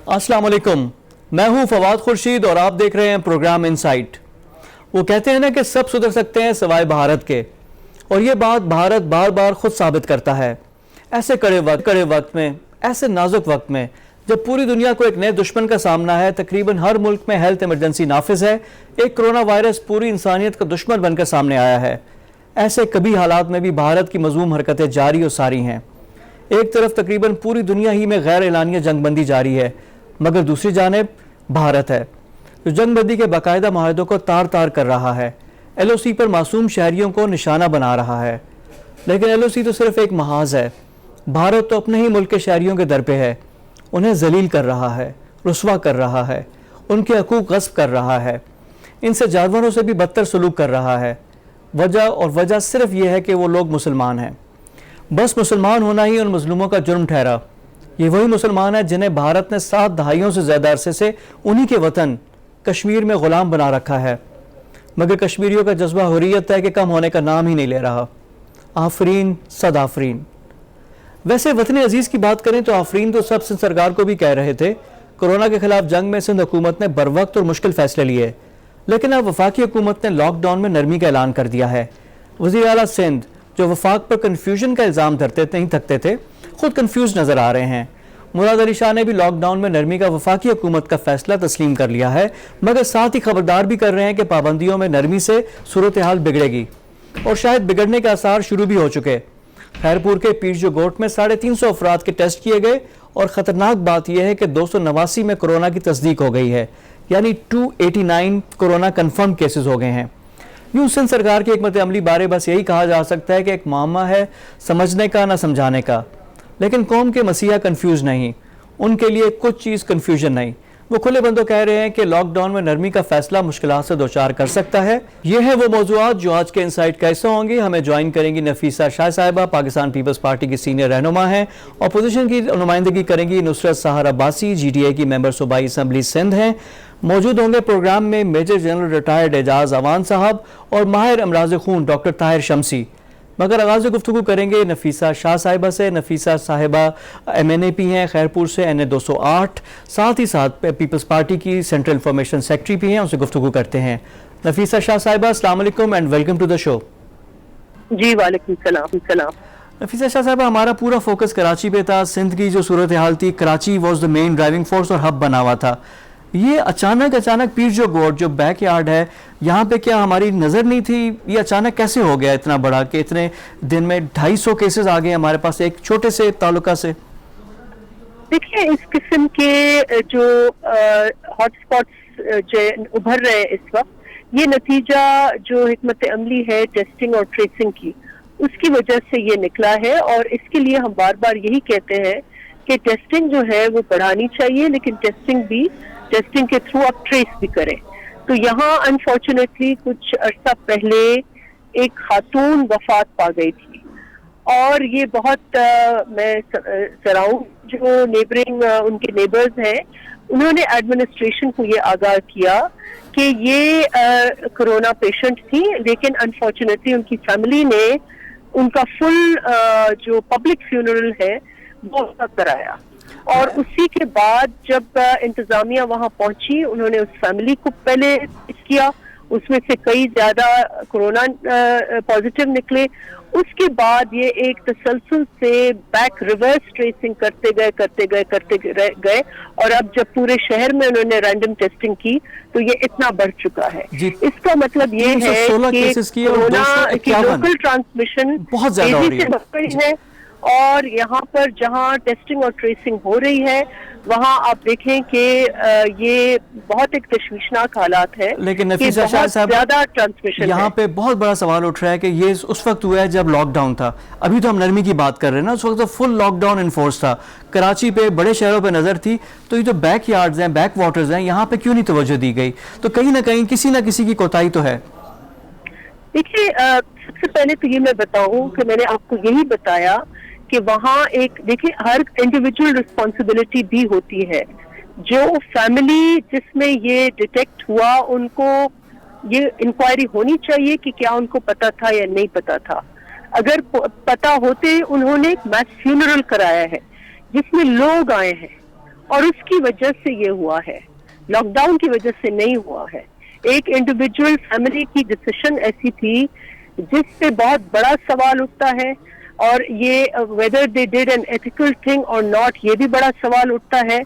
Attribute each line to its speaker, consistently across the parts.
Speaker 1: السلام علیکم، میں ہوں فواد خورشید اور آپ دیکھ رہے ہیں پروگرام انسائٹ۔ وہ کہتے ہیں نا کہ سب سدھر سکتے ہیں سوائے بھارت کے، اور یہ بات بھارت بار بار خود ثابت کرتا ہے۔ ایسے کڑے وقت میں، ایسے نازک وقت میں جب پوری دنیا کو ایک نئے دشمن کا سامنا ہے، تقریباً ہر ملک میں ہیلتھ ایمرجنسی نافذ ہے، ایک کرونا وائرس پوری انسانیت کا دشمن بن کر سامنے آیا ہے، ایسے کبھی حالات میں بھی بھارت کی مذموم حرکتیں جاری و ساری ہیں۔ ایک طرف تقریباً پوری دنیا ہی میں غیر اعلانیہ جنگ بندی جاری ہے، مگر دوسری جانب بھارت ہے جو جنگ بندی کے باقاعدہ معاہدوں کو تار تار کر رہا ہے، ایل او سی پر معصوم شہریوں کو نشانہ بنا رہا ہے۔ لیکن ایل او سی تو صرف ایک محاذ ہے، بھارت تو اپنے ہی ملک کے شہریوں کے در پہ ہے، انہیں ذلیل کر رہا ہے، رسوا کر رہا ہے، ان کے حقوق غصب کر رہا ہے، ان سے جانوروں سے بھی بدتر سلوک کر رہا ہے۔ وجہ صرف یہ ہے کہ وہ لوگ مسلمان ہیں۔ بس مسلمان ہونا ہی ان مظلوموں کا جرم ٹھہرا۔ یہ وہی مسلمان ہیں جنہیں بھارت نے 7 دہائیوں سے زیادہ عرصے سے انہی کے وطن کشمیر میں غلام بنا رکھا ہے، مگر کشمیریوں کا جذبہ حریت ہے کہ کم ہونے کا نام ہی نہیں لے رہا۔ آفرین صد آفرین۔ ویسے وطن عزیز کی بات کریں تو آفرین تو سب سندھ سرکار کو بھی کہہ رہے تھے۔ کرونا کے خلاف جنگ میں سندھ حکومت نے بروقت اور مشکل فیصلے لیے، لیکن اب وفاقی حکومت نے لاک ڈاؤن میں نرمی کا اعلان کر دیا ہے۔ وزیر اعلیٰ سندھ جو وفاق پر کنفیوژن کا الزام دھرتے نہیں تھکتے تھے، خود کنفیوز نظر آ رہے ہیں۔ مراد علی شاہ نے بھی لاک ڈاؤن میں نرمی کا وفاقی حکومت کا فیصلہ تسلیم کر لیا ہے، مگر ساتھ ہی خبردار بھی کر رہے ہیں کہ پابندیوں میں نرمی سے صورتحال بگڑے گی، اور شاید بگڑنے کے آثار شروع بھی ہو چکے۔ خیرپور کے پیر جو گوٹ میں 350 افراد کے ٹیسٹ کیے گئے، اور خطرناک بات یہ ہے کہ 289 میں کورونا کی تصدیق ہو گئی ہے، یعنی 289 کورونا کنفرم کیسز ہو گئے ہیں۔ یوں سندھ سرکار کی حکمت عملی بارے بس یہی کہا جا سکتا ہے کہ ایک معمہ ہے سمجھنے کا نہ سمجھانے کا، لیکن قوم کے مسیحا کنفیوز نہیں، ان کے لیے کچھ چیز کنفیوژن نہیں۔ وہ کھلے بندوں کہہ رہے ہیں کہ لاک ڈاؤن میں نرمی کا فیصلہ مشکلات سے دوچار کر سکتا ہے۔ یہ ہیں وہ موضوعات جو آج کے انسائٹ کا حصہ ہوں گی۔ ہمیں جوائن کریں گی نفیسہ شاہ صاحبہ، پاکستان پیپلز پارٹی کی سینئر رہنما ہیں۔ اپوزیشن کی نمائندگی کریں گی نصرت سحر عباسی، جی ڈی اے کی ممبر صوبائی اسمبلی سندھ ہیں۔ موجود ہوں گے پروگرام میں میجر جنرل ریٹائرڈ اعجاز اوان صاحب اور ماہر امراض خون ڈاکٹر طاہر شمسی۔ مگر آغاز گفتگو کریں گے نفیسہ شاہ صاحبہ سے۔ نفیسہ صاحبہ ایم این اے پی ہیں، خیرپور سے این اے 208، ساتھ ہی ساتھ پیپلز پارٹی کی سینٹرل انفارمیشن سیکرٹری بھی ہیں، ان سے گفتگو کرتے ہیں۔ نفیسہ شاہ صاحبہ السلام علیکم اینڈ ویلکم ٹو دا شو۔
Speaker 2: جی وعلیکم السلام۔
Speaker 1: نفیسہ شاہ صاحبہ، ہمارا پورا فوکس کراچی پہ تھا۔ سندھ کی جو صورتحال تھی، Karachi was the main driving force اور ہب بنا ہوا تھا۔ یہ اچانک پیر جو گوٹ جو بیک یارڈ ہے، یہاں پہ کیا ہماری نظر نہیں تھی؟ یہ اچانک کیسے ہو گیا اتنا بڑا کہ اتنے دن میں 250 کیسز آ گئے ہمارے پاس ایک چھوٹے سے تعلقہ سے؟
Speaker 2: دیکھیں، اس قسم کے جو ہاٹ اسپاٹس جو ابھر رہے ہیں اس وقت، یہ نتیجہ جو حکمت عملی ہے ٹیسٹنگ اور ٹریسنگ کی، اس کی وجہ سے یہ نکلا ہے۔ اور اس کے لیے ہم بار بار یہی کہتے ہیں کہ ٹیسٹنگ جو ہے وہ بڑھانی چاہیے، لیکن ٹیسٹنگ کے تھرو آپ ٹریس بھی کریں۔ تو یہاں انفارچونیٹلی کچھ عرصہ پہلے ایک خاتون وفات پا گئی تھی، اور یہ بہت میں سراؤنڈ جو نیبرنگ ان کے نیبرز ہیں، انہوں نے ایڈمنسٹریشن کو یہ آگاہ کیا کہ یہ کرونا پیشنٹ تھی، لیکن انفارچونیٹلی ان کی فیملی نے ان کا فل جو پبلک فیونرل ہے وہ کرایا۔ اور اسی کے بعد جب انتظامیہ وہاں پہنچی، انہوں نے اس فیملی کو پہلے کیا، اس میں سے کئی زیادہ کرونا پازیٹیو نکلے۔ اس کے بعد یہ ایک تسلسل سے بیک ریورس ٹریسنگ کرتے گئے، اور اب جب پورے شہر میں انہوں نے رینڈم ٹیسٹنگ کی تو یہ اتنا بڑھ چکا ہے۔ اس کا مطلب یہ ہے کہ کورونا کی لوکل ٹرانسمیشن تیزی سے بڑھ رہی ہے، اور یہاں پر جہاں ٹیسٹنگ اور ٹریسنگ ہو رہی ہے وہاں آپ دیکھیں کہ یہ بہت ایک تشویشناک حالات ہے،
Speaker 1: لیکن نفیسہ شاہ صاحب
Speaker 2: زیادہ ٹرانسمیشن
Speaker 1: یہاں پہ بہت بڑا سوال اٹھ رہا ہے کہ یہ اس وقت ہوا ہے جب لاک ڈاؤن تھا۔ ابھی تو ہم نرمی کی بات کر رہے ہیں نا، اس وقت تو فل لاک ڈاؤن انفورس تھا، کراچی پہ بڑے شہروں پہ نظر تھی، تو یہ جو بیک یارڈز ہیں، بیک واٹرز ہیں، یہاں پہ کیوں نہیں توجہ دی گئی؟ تو کہیں نہ کہیں کسی نہ کسی کی کوتاہی تو ہے۔
Speaker 2: دیکھیے، سب سے پہلے تو یہ میں بتاؤں کہ میں نے آپ کو یہی بتایا کہ وہاں دیکھیں ہر انڈیویجول رسپانسبلٹی بھی ہوتی ہے۔ جو فیملی جس میں یہ ڈیٹیکٹ ہوا، ان کو یہ انکوائری ہونی چاہیے کہ کیا ان کو پتا تھا یا نہیں پتا تھا۔ اگر پتا ہوتے انہوں نے ایک میس فیونرل کرایا ہے جس میں لوگ آئے ہیں اور اس کی وجہ سے یہ ہوا ہے, لاک ڈاؤن کی وجہ سے نہیں ہوا ہے. ایک انڈیویجول فیملی کی ڈیسیشن ایسی تھی جس سے بہت بڑا سوال اٹھتا ہے, اور یہ whether they did an ethical thing اور ناٹ, یہ بھی بڑا سوال اٹھتا ہے.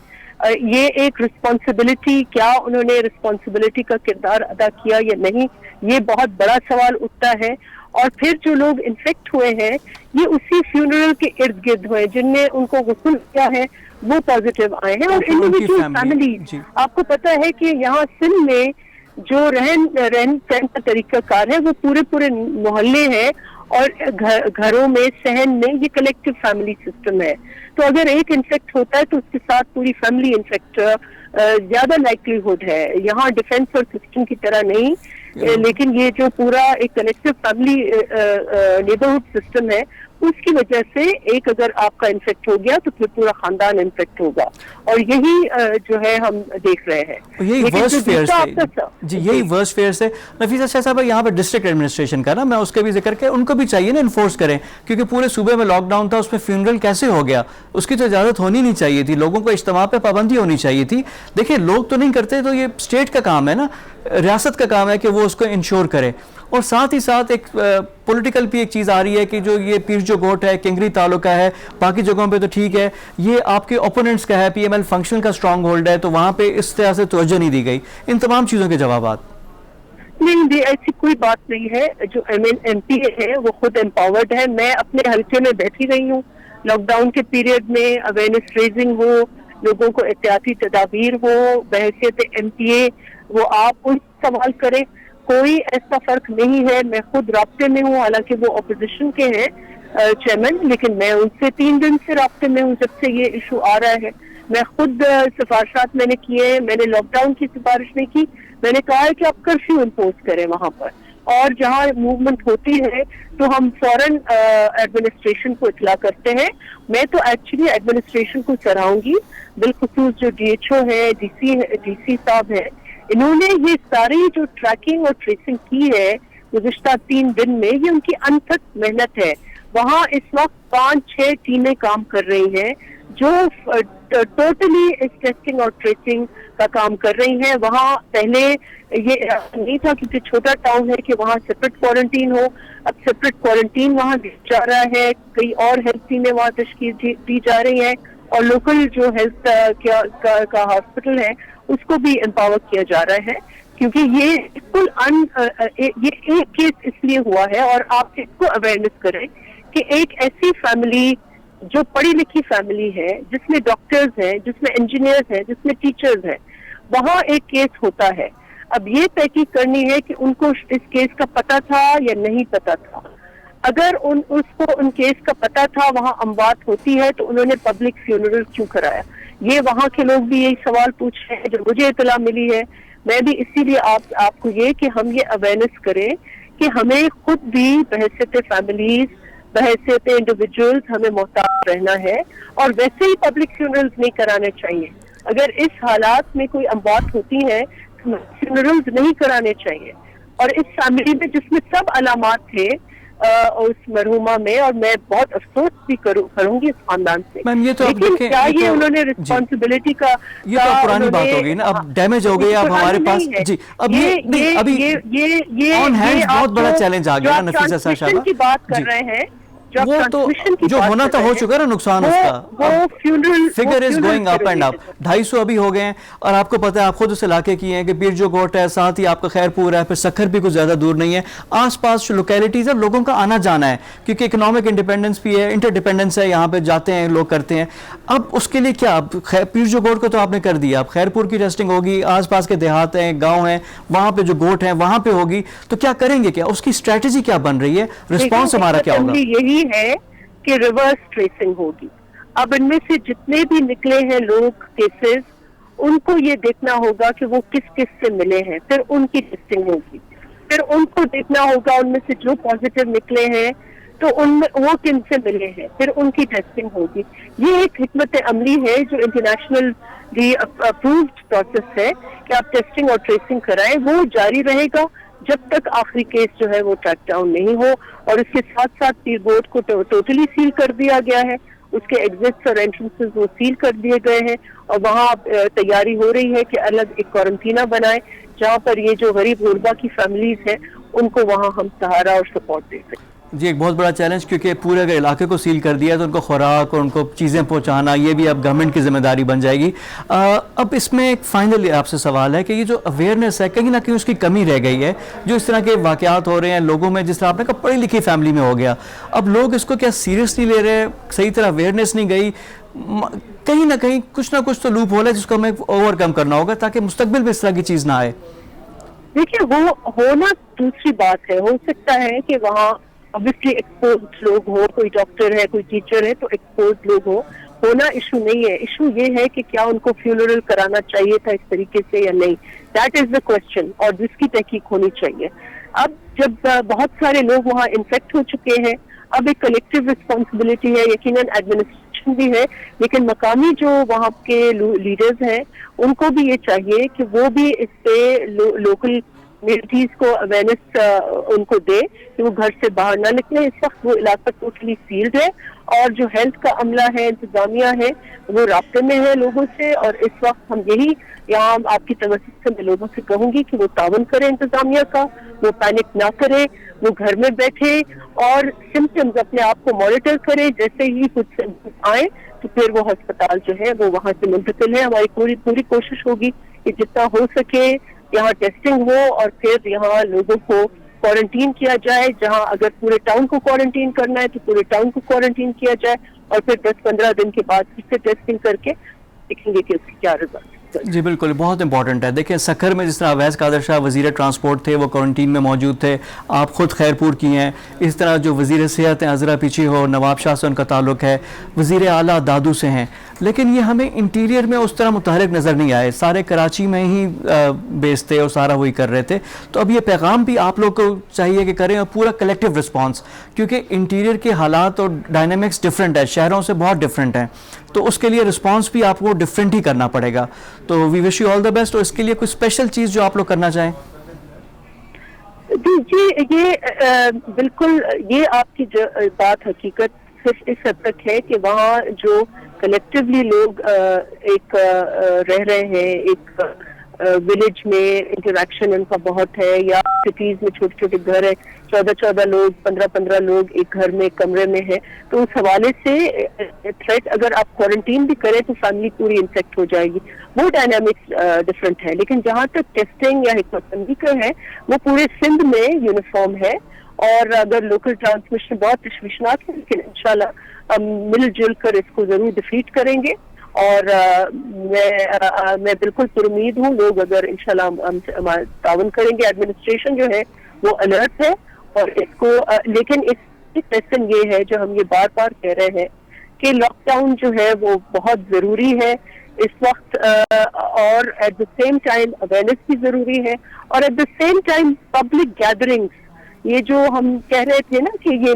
Speaker 2: یہ ایک رسپانسبلٹی, کیا انہوں نے رسپانسبلٹی کا کردار ادا کیا یا نہیں, یہ بہت بڑا سوال اٹھتا ہے. اور پھر جو لوگ انفیکٹ ہوئے ہیں یہ اسی فیونرل کے ارد گرد ہوئے جن نے ان کو غسل کیا ہے وہ پازیٹیو آئے ہیں. اور انڈیویجول فیملی, آپ کو پتا ہے کہ یہاں سندھ میں جو رہن سہن کا طریقہ کار ہے وہ پورے محلے ہیں, اور گھروں میں صحن میں یہ کلیکٹیو فیملی سسٹم ہے. تو اگر ایک انفیکٹ ہوتا ہے تو اس کے ساتھ پوری فیملی انفیکٹ زیادہ لائکلیہڈ ہے. یہاں ڈیفینس اور سسٹم کی طرح نہیں, لیکن یہ جو پورا ایک کلیکٹیو فیملی نیبرہڈ سسٹم ہے اس کی وجہ سے ایک اگر آپ کا انفیکٹ ہو گیا تو پھر پورا خاندان انفیکٹ ہوگا, اور یہی جو ہے ہم دیکھ رہے ہیں.
Speaker 1: یہی ورسٹ فیئر سے, جی یہی ورسٹ فیئر سے. نفیسہ شاہ صاحب, یہاں پہ ڈسٹرکٹ ایڈمنسٹریشن کا نا, میں اس کے بھی ذکر کہ ان کو بھی چاہیے نا انفورس کریں, کیونکہ پورے صوبے میں لاک ڈاؤن تھا, اس میں فیونرل کیسے ہو گیا, اس کی تو اجازت ہونی نہیں چاہیے تھی, لوگوں کو اجتماع پہ پابندی ہونی چاہیے تھی. دیکھیں لوگ تو نہیں کرتے, تو یہ اسٹیٹ کا کام ہے نا, ریاست کا کام ہے کہ وہ اس کو انشور کرے. اور ساتھ ہی ساتھ ایک پولیٹیکل بھی ایک چیز آ رہی ہے کہ جو یہ پیر جو گوٹ ہے, کنگری تعلقہ ہے, باقی جگہوں پہ تو ٹھیک ہے, یہ آپ کے اوپوننٹس کا ہے, پی ایم ایل فنکشن کا اسٹرانگ ہولڈ ہے, تو وہاں پہ اس طرح سے توجہ نہیں دی گئی. ان تمام چیزوں کے جوابات
Speaker 2: نہیں, ایسی کوئی بات نہیں ہے. جو ایم پی ہے وہ خود امپاورڈ ہے. میں اپنے حلقے میں بیٹھی رہی ہوں, لاک ڈاؤن کے پیریڈ میں اویئرنیس ریزنگ ہو, لوگوں کو احتیاطی تدابیر ہو, بحیثیت ایم پی اے وہ آپ ان سوال کریں, کوئی ایسا فرق نہیں ہے. میں خود رابطے میں ہوں, حالانکہ وہ اپوزیشن کے ہیں چیئرمین, لیکن میں ان سے 3 دن سے رابطے میں ہوں جب سے یہ ایشو آ رہا ہے. میں خود سفارشات میں نے کیے ہیں, میں نے لاک ڈاؤن کی سفارش نہیں کی, میں نے کہا ہے کہ آپ کرفیو امپوز کریں وہاں پر, اور جہاں موومنٹ ہوتی ہے تو ہم فوراً ایڈمنسٹریشن کو اطلاع کرتے ہیں. میں تو ایکچولی ایڈمنسٹریشن کو سراہوں گی, بالخصوص جو ڈی ایچ او ہے, ڈی سی صاحب ہیں, انہوں نے یہ ساری جو ٹریکنگ اور ٹریسنگ کی ہے گزشتہ 3 دن میں, یہ ان کی انتھک محنت ہے. وہاں اس وقت 5-6 ٹیمیں کام کر رہی ہیں جو ٹوٹلی اس ٹیسٹنگ اور ٹریسنگ کا کام کر رہی ہیں. وہاں پہلے یہ نہیں تھا کیونکہ چھوٹا ٹاؤن ہے کہ وہاں سیپریٹ کوارنٹین ہو, اب سیپریٹ کوارنٹین وہاں جا رہا ہے, کئی اور ہیلتھ ٹیمیں وہاں تشکیل دی جا رہی ہیں, اور لوکل جو ہیلتھ کا ہاسپٹل ہے اس کو بھی امپاور کیا جا رہا ہے, کیونکہ یہ بالکل یہ ایک کیس اس لیے ہوا ہے. اور آپ اس کو اویئرنیس کریں کہ ایک ایسی فیملی جو پڑھی لکھی فیملی ہے, جس میں ڈاکٹرز ہیں, جس میں انجینئرز ہیں, جس میں ٹیچرز ہیں, وہاں ایک کیس ہوتا ہے. اب یہ تحقیق کرنی ہے کہ ان کو اس کیس کا پتہ تھا یا نہیں پتہ تھا. اگر اس کو ان کیس کا پتہ تھا, وہاں اموات ہوتی ہے, تو انہوں نے پبلک فیونرل کیوں کرایا؟ یہ وہاں کے لوگ بھی یہی سوال پوچھ رہے ہیں جو مجھے اطلاع ملی ہے. میں بھی اسی لیے آپ کو یہ کہ ہم یہ اویئرنیس کریں کہ ہمیں خود بھی بحیثیت فیملیز, بحیثیت انڈیویجولز ہمیں محتاط رہنا ہے, اور ویسے ہی پبلک فیونرلز نہیں کرانے چاہیے. اگر اس حالات میں کوئی اموات ہوتی ہے تو فیونرلز نہیں کرانے چاہیے. اور اس فیملی میں جس میں سب علامات تھے اس مرحومہ میں, اور میں بہت افسوس بھی کروں گی اس خاندان سے, لیکن کیا یہ انہوں نے رسپانسبلٹی کا,
Speaker 1: یہ تو پرانی بات ہو گئی نا, اب ڈیمیج ہو گئی, اب ہمارے پاس جی اب یہ آن ہینڈ بہت بڑا چیلنج آ گیا نا نفیسہ صاحبہ
Speaker 2: کی بات کر رہے ہیں,
Speaker 1: وہ تو جو ہونا تھا ہو چکا نا نقصان اس کا, figure is going up and up. 250 ابھی ہو گئے ہیں, اور آپ کو پتہ ہے, آپ خود اس علاقے کی ہیں کہ پیر جو گوٹ ہے, ساتھ ہی آپ کا خیر پور ہے, پھر سکھر بھی کچھ زیادہ دور نہیں ہے, آس پاس جو لوکیلٹیز ہے لوگوں کا آنا جانا ہے, کیونکہ اکنامک انڈیپینڈنس بھی ہے, انٹر ڈیپینڈنس ہے, یہاں پہ جاتے ہیں لوگ, کرتے ہیں. اب اس کے لیے کیا, پیر جو گوٹ کو تو آپ نے کر دیا, اب خیر پور کی ٹیسٹنگ ہوگی, آس پاس کے دیہات ہیں, گاؤں ہیں, وہاں پہ جو گوٹ ہیں وہاں پہ ہوگی, تو کیا کریں گے, کیا اس کی اسٹریٹجی کیا بن رہی ہے, رسپانس ہمارا کیا ہوگا؟
Speaker 2: یہی ہے کہ ریورس ٹریسنگ ہوگی. اب ان میں سے جتنے بھی نکلے ہیں لوگ کیسز, ان کو یہ دیکھنا ہوگا کہ وہ کس کس سے ملے ہیں, پھر ان کی ٹیسٹنگ ہوگی. پھر ان کو دیکھنا ہوگا ان میں سے جو پازیٹیو نکلے ہیں تو ان میں وہ کن سے ملے ہیں, پھر ان کی ٹیسٹنگ ہوگی. یہ ایک حکمت عملی ہے جو انٹرنیشنلی اپرووڈ پروسیس ہے کہ آپ ٹیسٹنگ اور ٹریسنگ کرائیں, وہ جاری رہے گا. جب تک آخری کیس جو ہے وہ ٹریک ڈاؤن نہیں ہو. اور اس کے ساتھ ساتھ پیر بورڈ کو ٹوٹلی سیل کر دیا گیا ہے, اس کے ایگزٹس اور انٹرنسز وہ سیل کر دیے گئے ہیں, اور وہاں تیاری ہو رہی ہے کہ الگ ایک کوارنٹینہ بنائے جہاں پر یہ جو غریب غربا کی فیملیز ہیں ان کو وہاں ہم سہارا اور سپورٹ دے سکیں.
Speaker 1: جی ایک بہت بڑا چیلنج, کیونکہ پورے اگر علاقے کو سیل کر دیا تو ان کو خوراک اور ان کو چیزیں پہنچانا یہ بھی اب گورنمنٹ کی ذمہ داری بن جائے گی. اب اس میں ایک فائنل آپ سے سوال ہے کہ یہ جو اویئرنیس ہے کہیں نہ کہیں اس کی کمی رہ گئی ہے, جو اس طرح کے واقعات ہو رہے ہیں لوگوں میں, جس طرح آپ نے کہا پڑھی لکھی فیملی میں ہو گیا, اب لوگ اس کو کیا سیریس نہیں لے رہے, صحیح طرح اویئرنیس نہیں گئی, کہیں نہ کچھ تو لوپ ہول ہے جس کو ہمیں اوور کم کرنا ہوگا تاکہ مستقبل میں اس طرح کی چیز نہ آئے.
Speaker 2: دیکھیے وہ ہونا دوسری بات ہے, ہو سکتا ہے کہ وہاں obviously ایکسپوزڈ لوگ ہو, کوئی ڈاکٹر ہے کوئی ٹیچر ہے تو ایکسپوزڈ لوگ ہو, ہونا ایشو نہیں ہے. ایشو یہ ہے کہ کیا ان کو فیونرل کرانا چاہیے تھا اس طریقے سے یا نہیں, دیٹ از دا کوشچن, اور جس کی تحقیق ہونی چاہیے. اب جب بہت سارے لوگ وہاں انفیکٹ ہو چکے ہیں, اب ایک کلیکٹیو رسپانسبلٹی ہے, یقیناً ایڈمنسٹریشن بھی ہے, لیکن مقامی جو وہاں کے لیڈرز ہیں ان کو بھی یہ چاہیے کہ وہ بھی اس پہ لوکل کمیونٹیز کو اویئرنیس ان کو دے کہ وہ گھر سے باہر نہ نکلیں. اس وقت وہ علاقہ ٹوٹلی سیلڈ ہے, اور جو ہیلتھ کا عملہ ہے, انتظامیہ ہے, وہ رابطے میں ہے لوگوں سے, اور اس وقت ہم یہی یہاں آپ کی توسط سے میں لوگوں سے کہوں گی کہ وہ تعاون کریں انتظامیہ کا, وہ پینک نہ کرے, وہ گھر میں بیٹھے اور سمپٹمز اپنے آپ کو مانیٹر کرے, جیسے ہی کچھ سمپٹمز آئیں تو پھر وہ ہسپتال جو ہے وہ وہاں سے منتقل ہے. ہماری پوری کوشش ہوگی کہ جتنا ہو سکے یہاں ٹیسٹنگ ہو اور پھر یہاں لوگوں کو کوارنٹین کیا جائے. جہاں اگر پورے ٹاؤن کو کوارنٹین کرنا ہے تو پورے ٹاؤن کو کوارنٹین کیا جائے, اور پھر 10-15 دن کے بعد پھر سے ٹیسٹنگ کر کے دیکھیں گے کہ اس کی کیا رزلٹ.
Speaker 1: جی بالکل, بہت امپورٹنٹ ہے. دیکھیں سکھر میں جس طرح اویس قادر شاہ وزیر ٹرانسپورٹ تھے وہ کوارنٹین میں موجود تھے, آپ خود خیرپور کی ہیں, اس طرح جو وزیر صحت ہیں عذرا پیچی ہو, نواب شاہ سے ان کا تعلق ہے, وزیر اعلیٰ دادو سے ہیں, لیکن یہ ہمیں انٹیریئر میں اس طرح متحرک نظر نہیں آئے, سارے کراچی میں ہی بیس تھے اور سارا وہی کر رہے تھے. تو اب یہ پیغام بھی آپ لوگ کو چاہیے کہ کریں, اور پورا کلیکٹیو رسپانس, کیونکہ انٹیریئر کے حالات اور ڈائنامکس ڈفرینٹ ہے, شہروں سے بہت ڈفرینٹ ہیں, تو اس کے لیے رسپانس بھی آپ کو ڈفرینٹ ہی کرنا پڑے گا. تو وی wish you all the best. اور اس کے لیے کوئی اسپیشل چیز جو آپ لوگ کرنا چاہیں؟
Speaker 2: جی یہ بالکل, یہ آپ کی بات حقیقت صرف اس حد تک ہے کہ وہاں جو کلیکٹیولی لوگ ایک رہ رہے ہیں, ایک ولیج میں انٹریکشن ان کا بہت ہے, یا سٹیز میں چھوٹے چھوٹے گھر ہیں, 14 لوگ 15 لوگ ایک گھر میں کمرے میں ہیں, تو اس حوالے سے تھریٹ اگر آپ کوارنٹین بھی کریں تو فیملی پوری انفیکٹ ہو جائے گی. وہ ڈائنامکس ڈفرینٹ ہے. لیکن جہاں تک ٹیسٹنگ یا حکمت عملی کا ہے وہ پورے سندھ میں یونیفارم ہے, اور اگر لوکل ٹرانسمیشن بہت تشویشناک ہے, لیکن انشاءاللہ ہم مل جل کر اس کو ضرور ڈیفیٹ کریں گے. اور میں بالکل پر امید ہوں لوگ اگر انشاءاللہ ہم تعاون کریں گے. ایڈمنسٹریشن جو ہے وہ الرٹ ہے, اور اس کو لیکن اس کی لیسن یہ ہے جو ہم یہ بار بار کہہ رہے ہیں کہ لاک ڈاؤن جو ہے وہ بہت ضروری ہے اس وقت, اور at the same time awareness بھی ضروری ہے, اور at the same time public gatherings. یہ جو ہم کہہ رہے تھے نا کہ یہ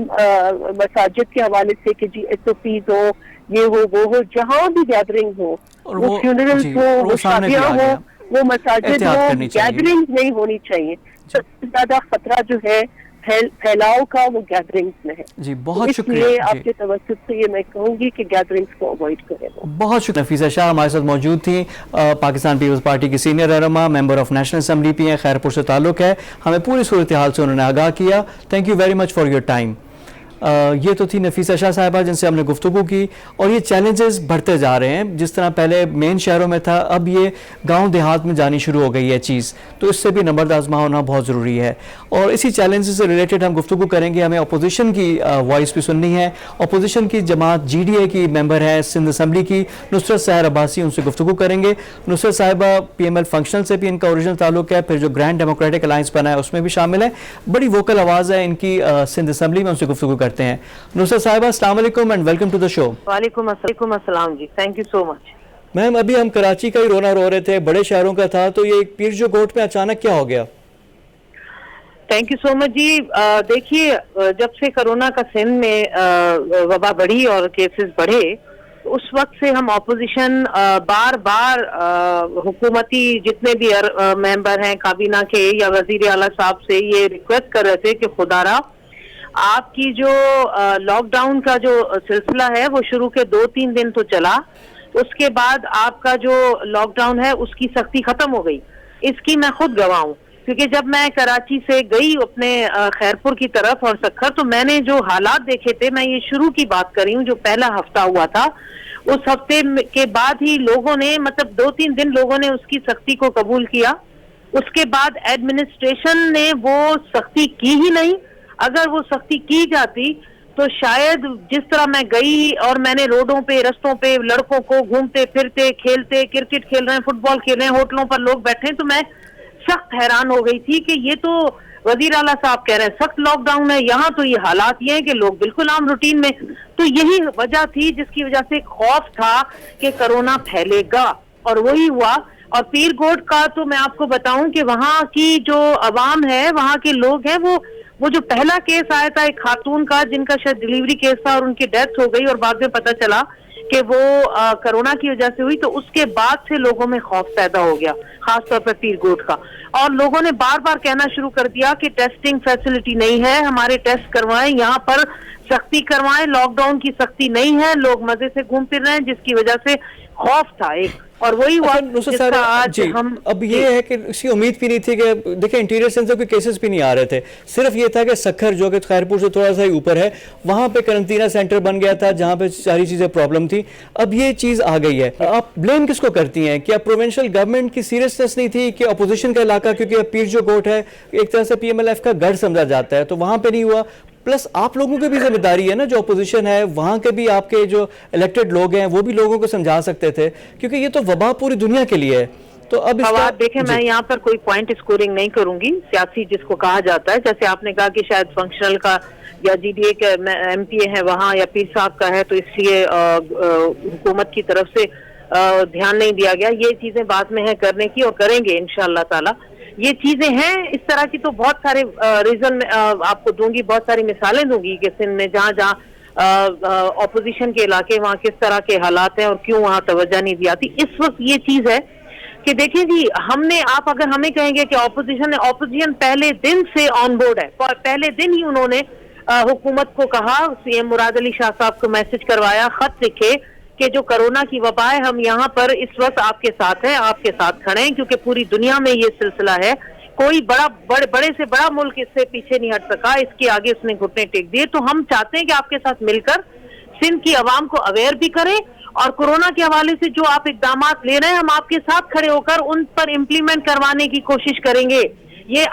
Speaker 2: مساجد کے حوالے سے کہ جی SOPs ہو, یہ ہو وہ ہو, جہااں بھی گیدرنگ ہو, وہ فیونرلز ہو, وہ شادیاں ہو, وہ مساجد ہو, گیدرنگ نہیں ہونی چاہیے. سب سے زیادہ خطرہ جو ہے پھیلاؤ کا وہ گیدرنگز میں ہے.
Speaker 1: جی بہت شکریہ.
Speaker 2: اس لیے آپ کے توسط سے یہ میں کہوں گی کہ گیدرنگز کو اوائڈ کریں.
Speaker 1: بہت شکریہ. نفیسہ شاہ ہمارے ساتھ موجود تھیں, پاکستان پیپلز پارٹی کی سینئر رہنما, ممبر آف نیشنل اسمبلی بھی ہیں, خیرپور سے تعلق ہے, ہمیں پوری صورتحال سے انہوں نے آگاہ کیا. Thank you very much for your time. یہ تو تھی نفیسہ شاہ صاحبہ جن سے ہم نے گفتگو کی, اور یہ چیلنجز بڑھتے جا رہے ہیں. جس طرح پہلے مین شہروں میں تھا, اب یہ گاؤں دیہات میں جانی شروع ہو گئی ہے چیز, تو اس سے بھی نمبر آزما ہونا بہت ضروری ہے. اور اسی چیلنجز سے ریلیٹڈ ہم گفتگو کریں گے. ہمیں اپوزیشن کی وائس بھی سننی ہے. اپوزیشن کی جماعت GDA کی ممبر ہے سندھ اسمبلی کی نصرت سحر عباسی, ان سے گفتگو کریں گے. نصرت صاحبہ PML فنکشنل سے بھی ان کا اوریجنل تعلق ہے, پھر جو گرینڈ ڈیموکریٹک الائنس بنا ہے اس میں بھی شامل ہے. بڑی ووکل آواز ہے ان کی سندھ اسمبلی میں, ان سے گفتگو کرتے ہیں. نصرت صاحبہ السلام علیکم اینڈ ویلکم ٹو دا شو.
Speaker 3: وعلیکم السلام جی, تھینک یو سو مچ.
Speaker 1: میم ابھی ہم کراچی کا ہی رونا رو رہے تھے, بڑے شہروں کا تھا, تو یہ پیر جو گوٹ میں اچانک کیا ہو گیا؟
Speaker 3: تھینک یو سو مچ جی. دیکھیے جب سے کرونا کا سندھ میں وبا بڑھی اور کیسز بڑھے, اس وقت سے ہم اپوزیشن بار بار حکومتی جتنے بھی ممبر ہیں کابینہ کے یا وزیر اعلیٰ صاحب سے یہ ریکویسٹ کر رہے تھے کہ خدا را آپ کی جو لاک ڈاؤن کا جو سلسلہ ہے وہ شروع کے 2-3 دن تو چلا, اس کے بعد آپ کا جو لاک ڈاؤن ہے اس کی سختی ختم ہو گئی. اس کی میں خود گواہ ہوں, کیونکہ جب میں کراچی سے گئی اپنے خیرپور کی طرف اور سکھر, تو میں نے جو حالات دیکھے تھے, میں یہ شروع کی بات کر رہی ہوں جو پہلا ہفتہ ہوا تھا, اس ہفتے کے بعد ہی لوگوں نے مطلب 2-3 دن لوگوں نے اس کی سختی کو قبول کیا. اس کے بعد ایڈمنسٹریشن نے وہ سختی کی ہی نہیں. اگر وہ سختی کی جاتی تو شاید جس طرح میں گئی اور میں نے روڈوں پہ رستوں پہ لڑکوں کو گھومتے پھرتے کھیلتے, کرکٹ کھیل رہے ہیں, فٹ بال کھیل رہے ہیں, ہوٹلوں پر لوگ بیٹھے ہیں, تو میں سخت حیران ہو گئی تھی کہ یہ تو وزیر اعلیٰ صاحب کہہ رہے ہیں سخت لاک ڈاؤن ہے, یہاں تو یہ حالات یہ ہیں کہ لوگ بالکل عام روٹین میں. تو یہی وجہ تھی جس کی وجہ سے خوف تھا کہ کرونا پھیلے گا, اور وہی ہوا. اور پیر گوٹ کا تو میں آپ کو بتاؤں کہ وہاں کی جو عوام ہے, وہاں کے لوگ ہیں, وہ جو پہلا کیس آیا تھا ایک خاتون کا جن کا شاید ڈیلیوری کیس تھا اور ان کی ڈیتھ ہو گئی اور بعد میں پتہ چلا کہ وہ کرونا کی وجہ سے ہوئی, تو اس کے بعد سے لوگوں میں خوف پیدا ہو گیا, خاص طور پر پیر گوٹ کا. اور لوگوں نے بار بار کہنا شروع کر دیا کہ ٹیسٹنگ فیسلٹی نہیں ہے, ہمارے ٹیسٹ کروائیں, یہاں پر سختی کروائیں, لاک ڈاؤن کی سختی نہیں ہے, لوگ مزے سے گھوم پھر رہے ہیں, جس کی وجہ سے خوف تھا ایک. اور وہی ہوا جس کا آج ہم
Speaker 1: اب یہ ہے کہ اسی امید بھی نہیں تھی کہ دیکھیں انٹیریئر سے کوئی کیسز بھی نہیں آ رہے تھے, صرف یہ تھا کہ سکھر جو کہ خیرپور سے تھوڑا سا ہی اوپر ہے, وہاں پہ قرنطینہ سینٹر بن گیا تھا جہاں پہ ساری چیزیں پرابلم تھی. اب یہ چیز آ گئی ہے, آپ بلیم کس کو کرتی ہیں؟ کیا پروونشل گورنمنٹ کی سیریسنس نہیں تھی کہ اپوزیشن کا علاقہ, کیونکہ اب پیر جو گوٹ ہے ایک طرح سے پی ایم ایل ایف کا گڑھ سمجھا جاتا ہے, تو وہاں پہ نہیں ہوا, پلس آپ لوگوں کی بھی ذمہ داری ہے نا, جو اپوزیشن ہے وہاں کے بھی آپ کے جو الیکٹڈ لوگ ہیں وہ بھی لوگوں کو سمجھا سکتے تھے, کیونکہ یہ تو وبا پوری دنیا کے لیے ہے. تو اب
Speaker 3: دیکھیں میں یہاں پر کوئی پوائنٹ اسکورنگ نہیں کروں گی, سیاسی جس کو کہا جاتا ہے, جیسے آپ نے کہا کہ شاید فنکشنل کا یا جی ڈی اے کا ایم پی اے ہے وہاں یا پیر صاحب کا ہے, تو اس لیے حکومت کی طرف سے دھیان نہیں دیا گیا. یہ چیزیں بعد میں ہیں کرنے کی, اور کریں گے انشاءاللہ تعالی. یہ چیزیں ہیں اس طرح کی, تو بہت سارے ریزن آپ کو دوں گی, بہت ساری مثالیں دوں گی کہ سندھ میں جہاں جہاں اپوزیشن کے علاقے وہاں کس طرح کے حالات ہیں اور کیوں وہاں توجہ نہیں دی آتی. اس وقت یہ چیز ہے کہ دیکھیں جی, ہم نے آپ اگر ہمیں کہیں گے کہ اپوزیشن پہلے دن سے آن بورڈ ہے, پہلے دن ہی انہوں نے حکومت کو کہا, سی ایم مراد علی شاہ صاحب کو میسج کروایا, خط لکھے کہ جو کرونا کی وبا ہے ہم یہاں پر اس وقت آپ کے ساتھ ہیں, آپ کے ساتھ کھڑے ہیں, کیونکہ پوری دنیا میں یہ سلسلہ ہے, کوئی بڑے سے بڑا ملک اس سے پیچھے نہیں ہٹ سکا, اس کے آگے اس نے گھٹنے ٹیک دیے. تو ہم چاہتے ہیں کہ آپ کے ساتھ مل کر سندھ کی عوام کو اویئر بھی کریں, اور کورونا کے حوالے سے جو آپ اقدامات لے رہے ہیں ہم آپ کے ساتھ کھڑے ہو کر ان پر امپلیمنٹ کروانے کی کوشش کریں گے. یہ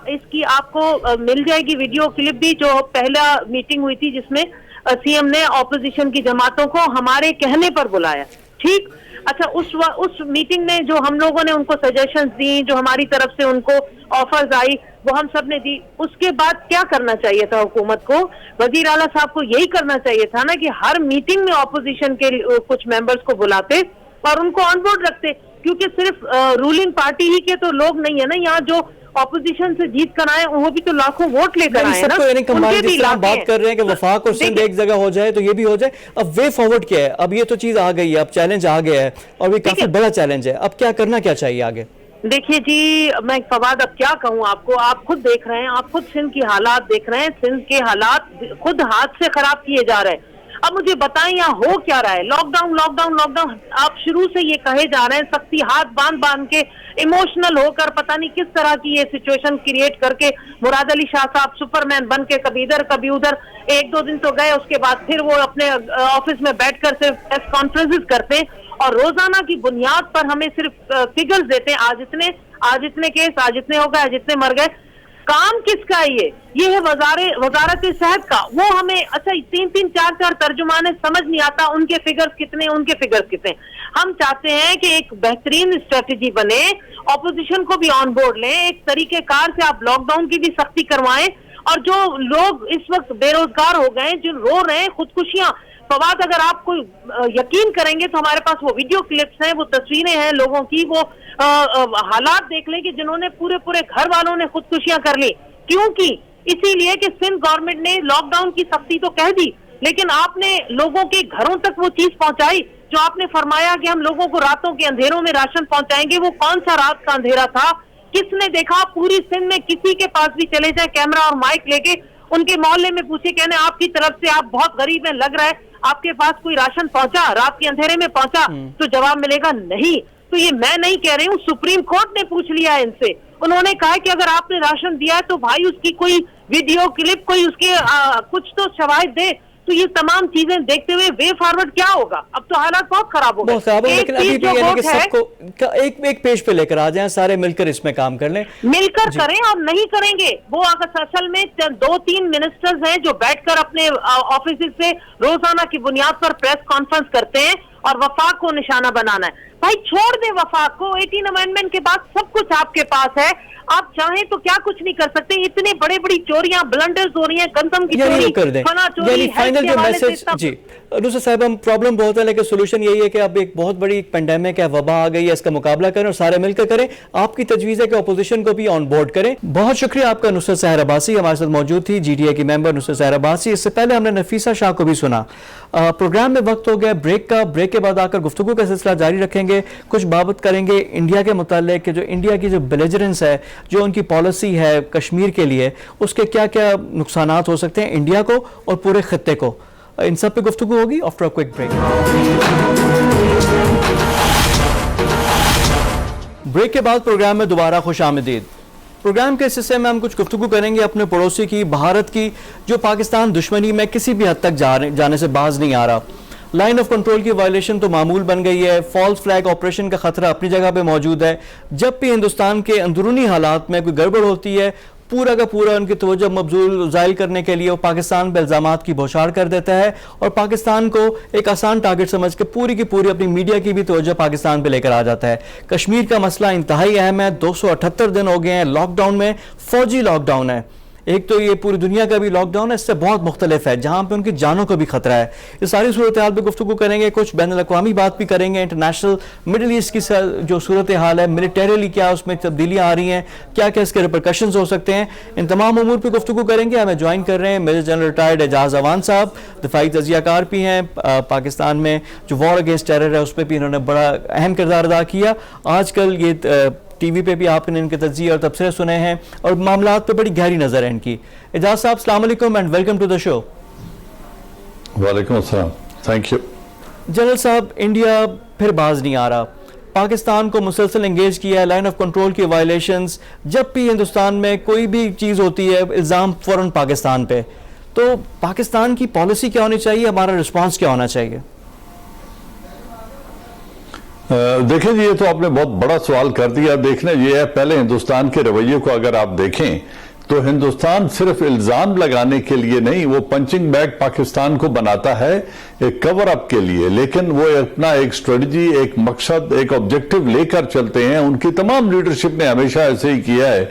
Speaker 3: اس کی آپ کو مل جائے گی ویڈیو کلپ بھی, جو پہلا میٹنگ ہوئی تھی جس میں سی ایم نے اپوزیشن کی جماعتوں کو ہمارے کہنے پر بلایا. ٹھیک, اچھا اس میٹنگ میں جو ہم لوگوں نے ان کو سجیشنز دی, جو ہماری طرف سے ان کو آفرز آئی, وہ ہم سب نے دی. اس کے بعد کیا کرنا چاہیے تھا حکومت کو, وزیر اعلیٰ صاحب کو یہی کرنا چاہیے تھا نا کہ ہر میٹنگ میں اپوزیشن کے کچھ ممبرز کو بلاتے اور ان کو آن بورڈ رکھتے, کیونکہ صرف رولنگ پارٹی ہی کے تو لوگ نہیں ہے نا یہاں, جو اپوزیشن سے جیت کر آئے وہ بھی تو لاکھوں ووٹ لے کر آئے نا.
Speaker 1: جس طرح بات کر رہے ہیں کہ وفاق اور سندھ ایک جگہ ہو جائے تو یہ بھی ہو جائے. اب وے فارورڈ کیا ہے؟ اب یہ تو چیز آ گئی ہے, اب چیلنج آ گیا ہے, اور یہ کافی بڑا چیلنج ہے. اب کیا کرنا کیا چاہیے آگے؟
Speaker 3: دیکھیے جی, میں فواد اب کیا کہوں آپ کو, آپ خود دیکھ رہے ہیں, آپ خود سندھ کی حالات دیکھ رہے ہیں, سندھ کے حالات خود ہاتھ سے خراب کیے جا رہے ہیں. اب مجھے بتائیں یہاں ہو کیا رہا ہے؟ Lockdown lockdown lockdown, آپ شروع سے یہ کہے جا رہے ہیں, سختی ہاتھ باندھ کے ایموشنل ہو کر پتہ نہیں کس طرح کی یہ سچویشن کریٹ کر کے مراد علی شاہ صاحب سپر مین بن کے کبھی ادھر کبھی ادھر, 1-2 دن تو گئے, اس کے بعد پھر وہ اپنے آفس میں بیٹھ کر صرف پریس کانفرنسز کرتے اور روزانہ کی بنیاد پر ہمیں صرف فگرز دیتے ہیں, آج اتنے کیس, آج اتنے ہو گئے, آج اتنے مر گئے. کام کس کا یہ ہے وزارت صحت کا. وہ ہمیں اچھا 3-3 4-4 ترجمانے سمجھ نہیں آتا, ان کے فگرز کتنے, ان کے فگرز کتنے. ہم چاہتے ہیں کہ ایک بہترین اسٹریٹجی بنے, اپوزیشن کو بھی آن بورڈ لیں, ایک طریقہ کار سے آپ لاک ڈاؤن کی بھی سختی کروائیں, اور جو لوگ اس وقت بے روزگار ہو گئے, جو رو رہے ہیں خودکشیاں, فواد اگر آپ کو یقین کریں گے تو ہمارے پاس وہ ویڈیو کلپس ہیں, وہ تصویریں ہیں لوگوں کی, وہ حالات دیکھ لیں کہ جنہوں نے پورے گھر والوں نے خودکشیاں کر لی. کیوں کی؟ اسی لیے کہ سندھ گورنمنٹ نے لاک ڈاؤن کی سختی تو کہہ دی, لیکن آپ نے لوگوں کے گھروں تک وہ چیز پہنچائی جو آپ نے فرمایا کہ ہم لوگوں کو راتوں کے اندھیروں میں راشن پہنچائیں گے. وہ کون سا رات کا اندھیرا تھا؟ کس نے دیکھا؟ پوری سندھ میں کسی کے پاس بھی چلے جائیں کیمرہ اور مائک لے کے, ان کے محلے میں پوچھے کہنے آپ کی طرف سے آپ بہت غریب ہیں, لگ رہا ہے آپ کے پاس کوئی راشن پہنچا, رات کے اندھیرے میں پہنچا؟ تو جواب ملے گا نہیں. تو یہ میں نہیں کہہ رہی ہوں, سپریم کورٹ نے پوچھ لیا ہے ان سے. انہوں نے کہا کہ اگر آپ نے راشن دیا ہے تو بھائی اس کی کوئی ویڈیو کلپ, کوئی اس کے کچھ تو شواہد دے. تو یہ تمام چیزیں دیکھتے ہوئے وے فارورڈ کیا ہوگا؟ اب تو حالات بہت خراب ہو گئے.
Speaker 1: لیکن ابھی بھی یعنی کہ سب کو ایک پیج پہ لے کر آ جائیں, سارے مل کر اس میں کام کر لیں,
Speaker 3: مل کر کریں. اور نہیں کریں گے وہ اصل میں 2-3 منسٹرز ہیں جو بیٹھ کر اپنے آفیسز سے روزانہ کی بنیاد پر پریس کانفرنس کرتے ہیں اور وفاق کو نشانہ بنانا ہے. بھائی چھوڑ دیں وفاق کو, 18 امینڈمنٹ کے بعد سب کچھ آپ کے پاس ہے. آپ چاہیں تو کیا کچھ نہیں کر سکتے. اتنے بڑی بڑی چوریاں, بلنڈرز ہو رہی ہیں, گندم کی چوری, فنا چوری,
Speaker 1: فائنل جو میسج. جی نصرت صاحب, ہم پرابلم بہت ہے لیکن سولوشن یہی ہے کہ اب ایک بہت بڑی پینڈیمک ہے, وبا آ گئی ہے, اس کا مقابلہ کریں اور سارے مل کر کریں. آپ کی تجویز ہے کہ اپوزیشن کو بھی آن بورڈ کریں. بہت شکریہ آپ کا نصرت سحر عباسی ہمارے ساتھ موجود تھی, جی ڈی اے کی ممبر نصرت سحر عباسی. اس سے پہلے ہم نے نفیسہ شاہ کو بھی سنا. پروگرام میں وقت ہو گیا بریک کا, بریک کے بعد آ کر گفتگو کا سلسلہ جاری رکھیں گے. کچھ بابت کریں گے انڈیا کے متعلق کہ جو انڈیا کی جو بیلیجرنس ہے, جو ان کی پالیسی ہے کشمیر کے لیے, اس کے کیا کیا نقصانات ہو سکتے ہیں انڈیا کو اور پورے خطے کو. ان سب پہ گفتگو ہوگی آفٹر کوئک بریک. بریک کے بعد پروگرام میں دوبارہ خوش آمدید. پروگرام کے اس حصے میں ہم کچھ گفتگو کریں گے اپنے پڑوسی کی, بھارت کی, جو پاکستان دشمنی میں کسی بھی حد تک جانے سے باز نہیں آ رہا. لائن آف کنٹرول کی وائلیشن تو معمول بن گئی ہے, فالس فلیگ آپریشن کا خطرہ اپنی جگہ پہ موجود ہے. جب بھی ہندوستان کے اندرونی حالات میں کوئی گڑبڑ ہوتی ہے, پورا کا پورا ان کی توجہ مبذول زائل کرنے کے لیے وہ پاکستان پہ الزامات کی بوچھاڑ کر دیتا ہے اور پاکستان کو ایک آسان ٹارگٹ سمجھ کے پوری کی پوری اپنی میڈیا کی بھی توجہ پاکستان پہ لے کر آ جاتا ہے. کشمیر کا مسئلہ انتہائی اہم ہے. 278 دن ہو گئے ہیں لاک ڈاؤن میں, فوجی لاک ڈاؤن ہے. ایک تو یہ پوری دنیا کا بھی لاک ڈاؤن ہے, اس سے بہت مختلف ہے, جہاں پہ ان کی جانوں کو بھی خطرہ ہے. یہ ساری صورتحال پہ گفتگو کریں گے, کچھ بین الاقوامی بات بھی کریں گے, انٹرنیشنل مڈل ایسٹ کی جو صورتحال ہے, ملیٹریلی کیا اس میں تبدیلیاں آ رہی ہیں, کیا کیا اس کے ریپرکشنز ہو سکتے ہیں, ان تمام امور پہ گفتگو کریں گے. ہمیں جوائن کر رہے ہیں میجر جنرل ریٹائرڈ اعجاز اعوان صاحب, دفاعی تجزیہ کار بھی ہیں. پاکستان میں جو وار اگینسٹ ٹیرر ہے اس پہ بھی انہوں نے بڑا اہم کردار ادا کیا. آج کل یہ ٹی وی پہ بھی آپ نے ان کے تجزیے اور تبصرے سنے ہیں اور معاملات پہ بڑی گہری نظر ہے ان کی. اعجاز صاحب السلام علیکم اینڈ ویلکم ٹو دا شو.
Speaker 4: وعلیکم السلام, تھینک یو.
Speaker 1: جنرل صاحب, انڈیا پھر باز نہیں آ رہا, پاکستان کو مسلسل انگیج کیا ہے, لائن آف کنٹرول کی وائلیشنز, جب بھی ہندوستان میں کوئی بھی چیز ہوتی ہے الزام فوراً پاکستان پہ. تو پاکستان کی پالیسی کیا ہونی چاہیے, ہمارا رسپانس کیا ہونا چاہیے؟
Speaker 4: دیکھیں جی, یہ تو آپ نے بہت بڑا سوال کر دیا. دیکھنا یہ ہے, پہلے ہندوستان کے رویے کو اگر آپ دیکھیں تو ہندوستان صرف الزام لگانے کے لیے نہیں, وہ پنچنگ بیگ پاکستان کو بناتا ہے ایک کور اپ کے لیے, لیکن وہ اپنا ایک سٹریٹجی, ایک مقصد, ایک آبجیکٹو لے کر چلتے ہیں. ان کی تمام لیڈرشپ نے ہمیشہ ایسے ہی کیا ہے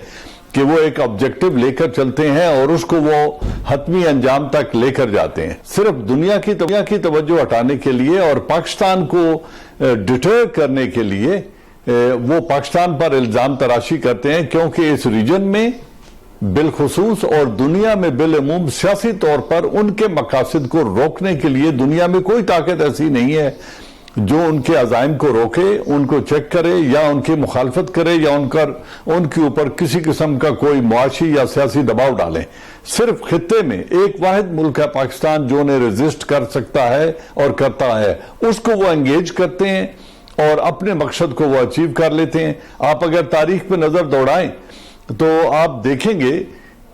Speaker 4: کہ وہ ایک آبجیکٹو لے کر چلتے ہیں اور اس کو وہ حتمی انجام تک لے کر جاتے ہیں, صرف دنیا کی توجہ ہٹانے کے لیے اور پاکستان کو ڈیٹر کرنے کے لیے. وہ پاکستان پر الزام تراشی کرتے ہیں کیونکہ اس ریجن میں بالخصوص اور دنیا میں بالعموم سیاسی طور پر ان کے مقاصد کو روکنے کے لیے دنیا میں کوئی طاقت ایسی نہیں ہے جو ان کے عزائم کو روکے, ان کو چیک کرے یا ان کی مخالفت کرے یا ان کے اوپر کسی قسم کا کوئی معاشی یا سیاسی دباؤ ڈالیں. صرف خطے میں ایک واحد ملک ہے پاکستان جو انہیں ریزسٹ کر سکتا ہے اور کرتا ہے, اس کو وہ انگیج کرتے ہیں اور اپنے مقصد کو وہ اچیو کر لیتے ہیں. آپ اگر تاریخ پہ نظر دوڑائیں تو آپ دیکھیں گے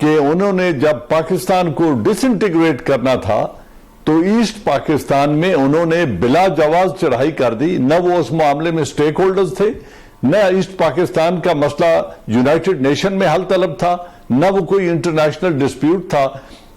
Speaker 4: کہ انہوں نے جب پاکستان کو ڈس انٹیگریٹ کرنا تھا تو ایسٹ پاکستان میں انہوں نے بلا جواز چڑھائی کر دی. نہ وہ اس معاملے میں سٹیک ہولڈرز تھے, نہ ایسٹ پاکستان کا مسئلہ یونائٹڈ نیشن میں حل طلب تھا, نہ وہ کوئی انٹرنیشنل ڈسپیوٹ تھا,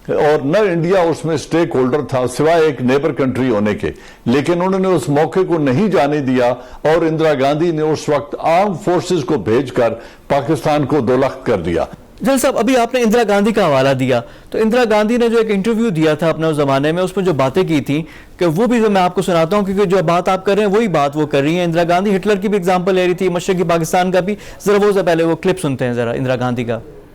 Speaker 4: اور نہ انڈیا اس میں سٹیک ہولڈر تھا سوائے ایک نیبر کنٹری ہونے کے. لیکن انہوں نے اس موقع کو نہیں جانے دیا اور اندرا گاندھی نے اس وقت آرم فورسز کو بھیج کر پاکستان کو دولخت کر دیا.
Speaker 1: جنرل صاحب, ابھی آپ نے اندرا گاندھی کا حوالہ دیا, تو اندرا گاندھی نے جو ایک انٹرویو دیا تھا اپنے اس زمانے میں, اس میں جو باتیں کی تھی کہ وہ بھی میں آپ کو سناتا ہوں کیونکہ جو بات آپ کر رہے ہیں وہی بات وہ کر رہی ہیں. اندرا گاندھی ہٹلر کی بھی اگزامپل لے رہی تھی, مشرقی پاکستان کا بھی. ذرا وہ سے پہلے وہ کلپ سنتے ہیں ذرا اندرا گاندھی کا.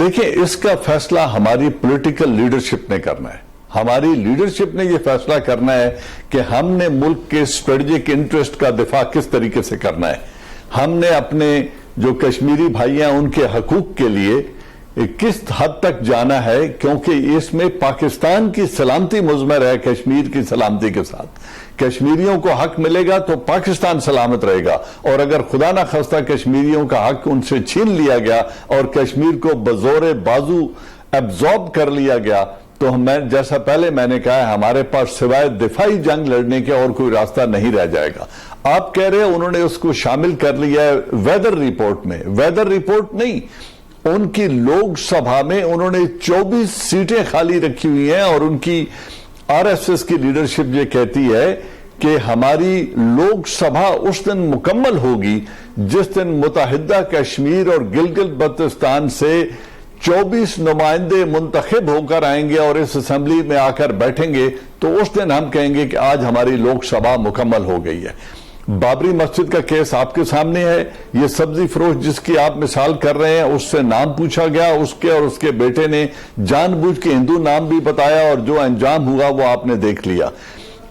Speaker 4: دیکھیں اس کا فیصلہ ہماری پولیٹیکل لیڈرشپ نے کرنا ہے. ہماری لیڈرشپ نے یہ فیصلہ کرنا ہے کہ ہم نے ملک کے اسٹریٹجک انٹرسٹ کا دفاع کس طریقے سے کرنا ہے. ہم نے اپنے جو کشمیری بھائی ہیں ان کے حقوق کے لیے کس حد تک جانا ہے, کیونکہ اس میں پاکستان کی سلامتی مضمر ہے کشمیر کی سلامتی کے ساتھ. کشمیریوں کو حق ملے گا تو پاکستان سلامت رہے گا, اور اگر خدا نہ خواستہ کشمیریوں کا حق ان سے چھین لیا گیا اور کشمیر کو بزور بازو ایبزارب کر لیا گیا تو جیسا پہلے میں نے کہا ہے ہمارے پاس سوائے دفاعی جنگ لڑنے کے اور کوئی راستہ نہیں رہ جائے گا. آپ کہہ رہے ہیں انہوں نے اس کو شامل کر لیا ہے ویدر رپورٹ میں. ویدر رپورٹ نہیں, ان کی لوک سبھا میں انہوں نے 24 سیٹیں خالی رکھی ہوئی ہیں, اور ان کی آر ایس ایس کی لیڈرشپ یہ کہتی ہے کہ ہماری لوک سبھا اس دن مکمل ہوگی جس دن متحدہ کشمیر اور گلگت بلتستان سے 24 نمائندے منتخب ہو کر آئیں گے اور اس اسمبلی میں آ کر بیٹھیں گے, تو اس دن ہم کہیں گے کہ آج ہماری لوک سبھا مکمل ہو گئی ہے. بابری مسجد کا کیس آپ کے سامنے ہے. یہ سبزی فروش جس کی آپ مثال کر رہے ہیں اس سے نام پوچھا گیا, اس کے اور اس کے بیٹے نے جان بوجھ کے ہندو نام بھی بتایا, اور جو انجام ہوا وہ آپ نے دیکھ لیا.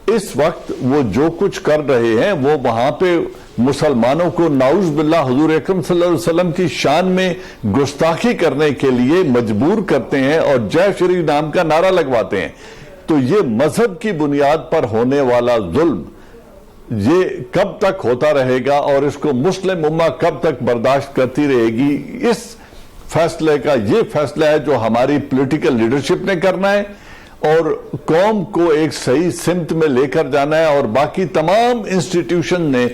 Speaker 4: اس وقت وہ جو کچھ کر رہے ہیں وہ وہاں پہ مسلمانوں کو نعوذ باللہ حضور اکرم صلی اللہ علیہ وسلم کی شان میں گستاخی کرنے کے لیے مجبور کرتے ہیں اور جے شری نام کا نعرہ لگواتے ہیں. تو یہ مذہب کی بنیاد پر ہونے والا ظلم یہ کب تک ہوتا رہے گا اور اس کو مسلم امہ کب تک برداشت کرتی رہے گی؟ اس فیصلے کا یہ فیصلہ ہے جو ہماری پولیٹیکل لیڈرشپ نے کرنا ہے اور قوم کو ایک صحیح سمت میں لے کر جانا ہے, اور باقی تمام انسٹیٹیوشن نے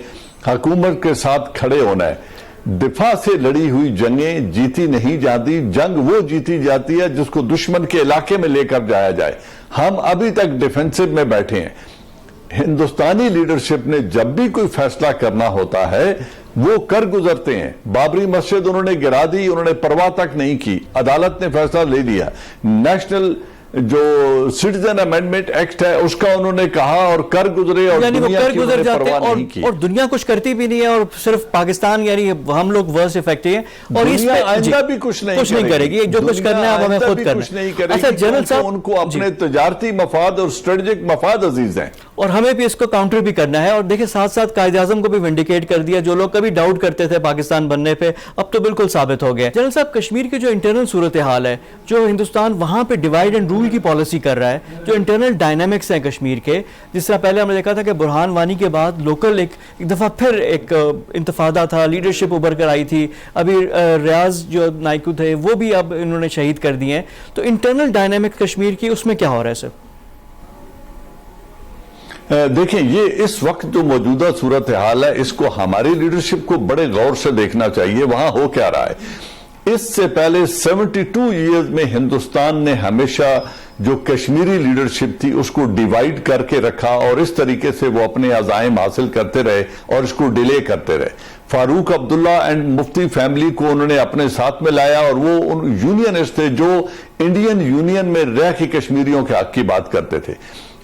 Speaker 4: حکومت کے ساتھ کھڑے ہونا ہے. دفاع سے لڑی ہوئی جنگیں جیتی نہیں جاتی, جنگ وہ جیتی جاتی ہے جس کو دشمن کے علاقے میں لے کر جایا جائے. ہم ابھی تک ڈیفینسو میں بیٹھے ہیں. ہندوستانی لیڈرشپ نے جب بھی کوئی فیصلہ کرنا ہوتا ہے وہ کر گزرتے ہیں. بابری مسجد انہوں نے گرا دی, انہوں نے پرواہ تک نہیں کی, عدالت نے فیصلہ لے لیا. نیشنل جو سٹیزن امینڈمنٹ ایکٹ ہے اس کا انہوں نے کہا اور کر گزرے, اور
Speaker 1: یعنی وہ
Speaker 4: دنیا
Speaker 1: کر
Speaker 4: کی
Speaker 1: گزر
Speaker 4: انہوں نے
Speaker 1: جاتے ہیں
Speaker 4: پرواہ نہیں کی.
Speaker 1: اور دنیا کچھ کرتی بھی نہیں ہے, اور صرف پاکستان یعنی ہم لوگ ورس افیکٹ ہیں, اور اس
Speaker 4: دنیا
Speaker 1: پہ
Speaker 4: آئندہ بھی کچھ نہیں
Speaker 1: کرے گی. جو کچھ کرنا ہے اب ہمیں خود کرنا ہے. اچھا جنرل صاحب,
Speaker 4: ان کو اپنے تجارتی مفاد اور اسٹریٹجک مفاد عزیز ہیں,
Speaker 1: اور ہمیں بھی اس کو کاؤنٹر بھی کرنا ہے. اور دیکھیں ساتھ ساتھ قائد اعظم کو بھی ونڈیکیٹ کر دیا. جو لوگ کبھی ڈاؤٹ کرتے تھے پاکستان بننے پہ اب تو بالکل ثابت ہو گئے. جنرل صاحب, کشمیر کی جو انٹرنل صورتحال ہے, جو ہندوستان وہاں پہ ڈیوائیڈ اینڈ رول کی پالیسی کر رہا ہے, جو انٹرنل ڈائنامکس ہیں کشمیر کے, جس طرح پہلے ہم نے دیکھا تھا کہ برہان وانی کے بعد لوکل ایک دفعہ پھر ایک انتفاضہ تھا, لیڈرشپ ابھر کر آئی تھی. ابھی ریاض جو نائکو تھے وہ بھی اب انہوں نے شہید کر دیے ہیں. تو انٹرنل ڈائنامکس کشمیر کی اس میں کیا ہو رہا ہے سر؟
Speaker 4: دیکھیں یہ اس وقت جو موجودہ صورتحال ہے اس کو ہماری لیڈرشپ کو بڑے غور سے دیکھنا چاہیے. وہاں ہو کیا رہا ہے؟ اس سے پہلے 72 ایئرز میں ہندوستان نے ہمیشہ جو کشمیری لیڈرشپ تھی اس کو ڈیوائیڈ کر کے رکھا, اور اس طریقے سے وہ اپنے عزائم حاصل کرتے رہے اور اس کو ڈیلے کرتے رہے. Farooq Abdullah and Mufti family کو انہوں نے اپنے ساتھ میں لایا, اور وہ یونینسٹ تھے جو انڈین یونین میں رہ کے کشمیریوں کے حق کی بات کرتے تھے.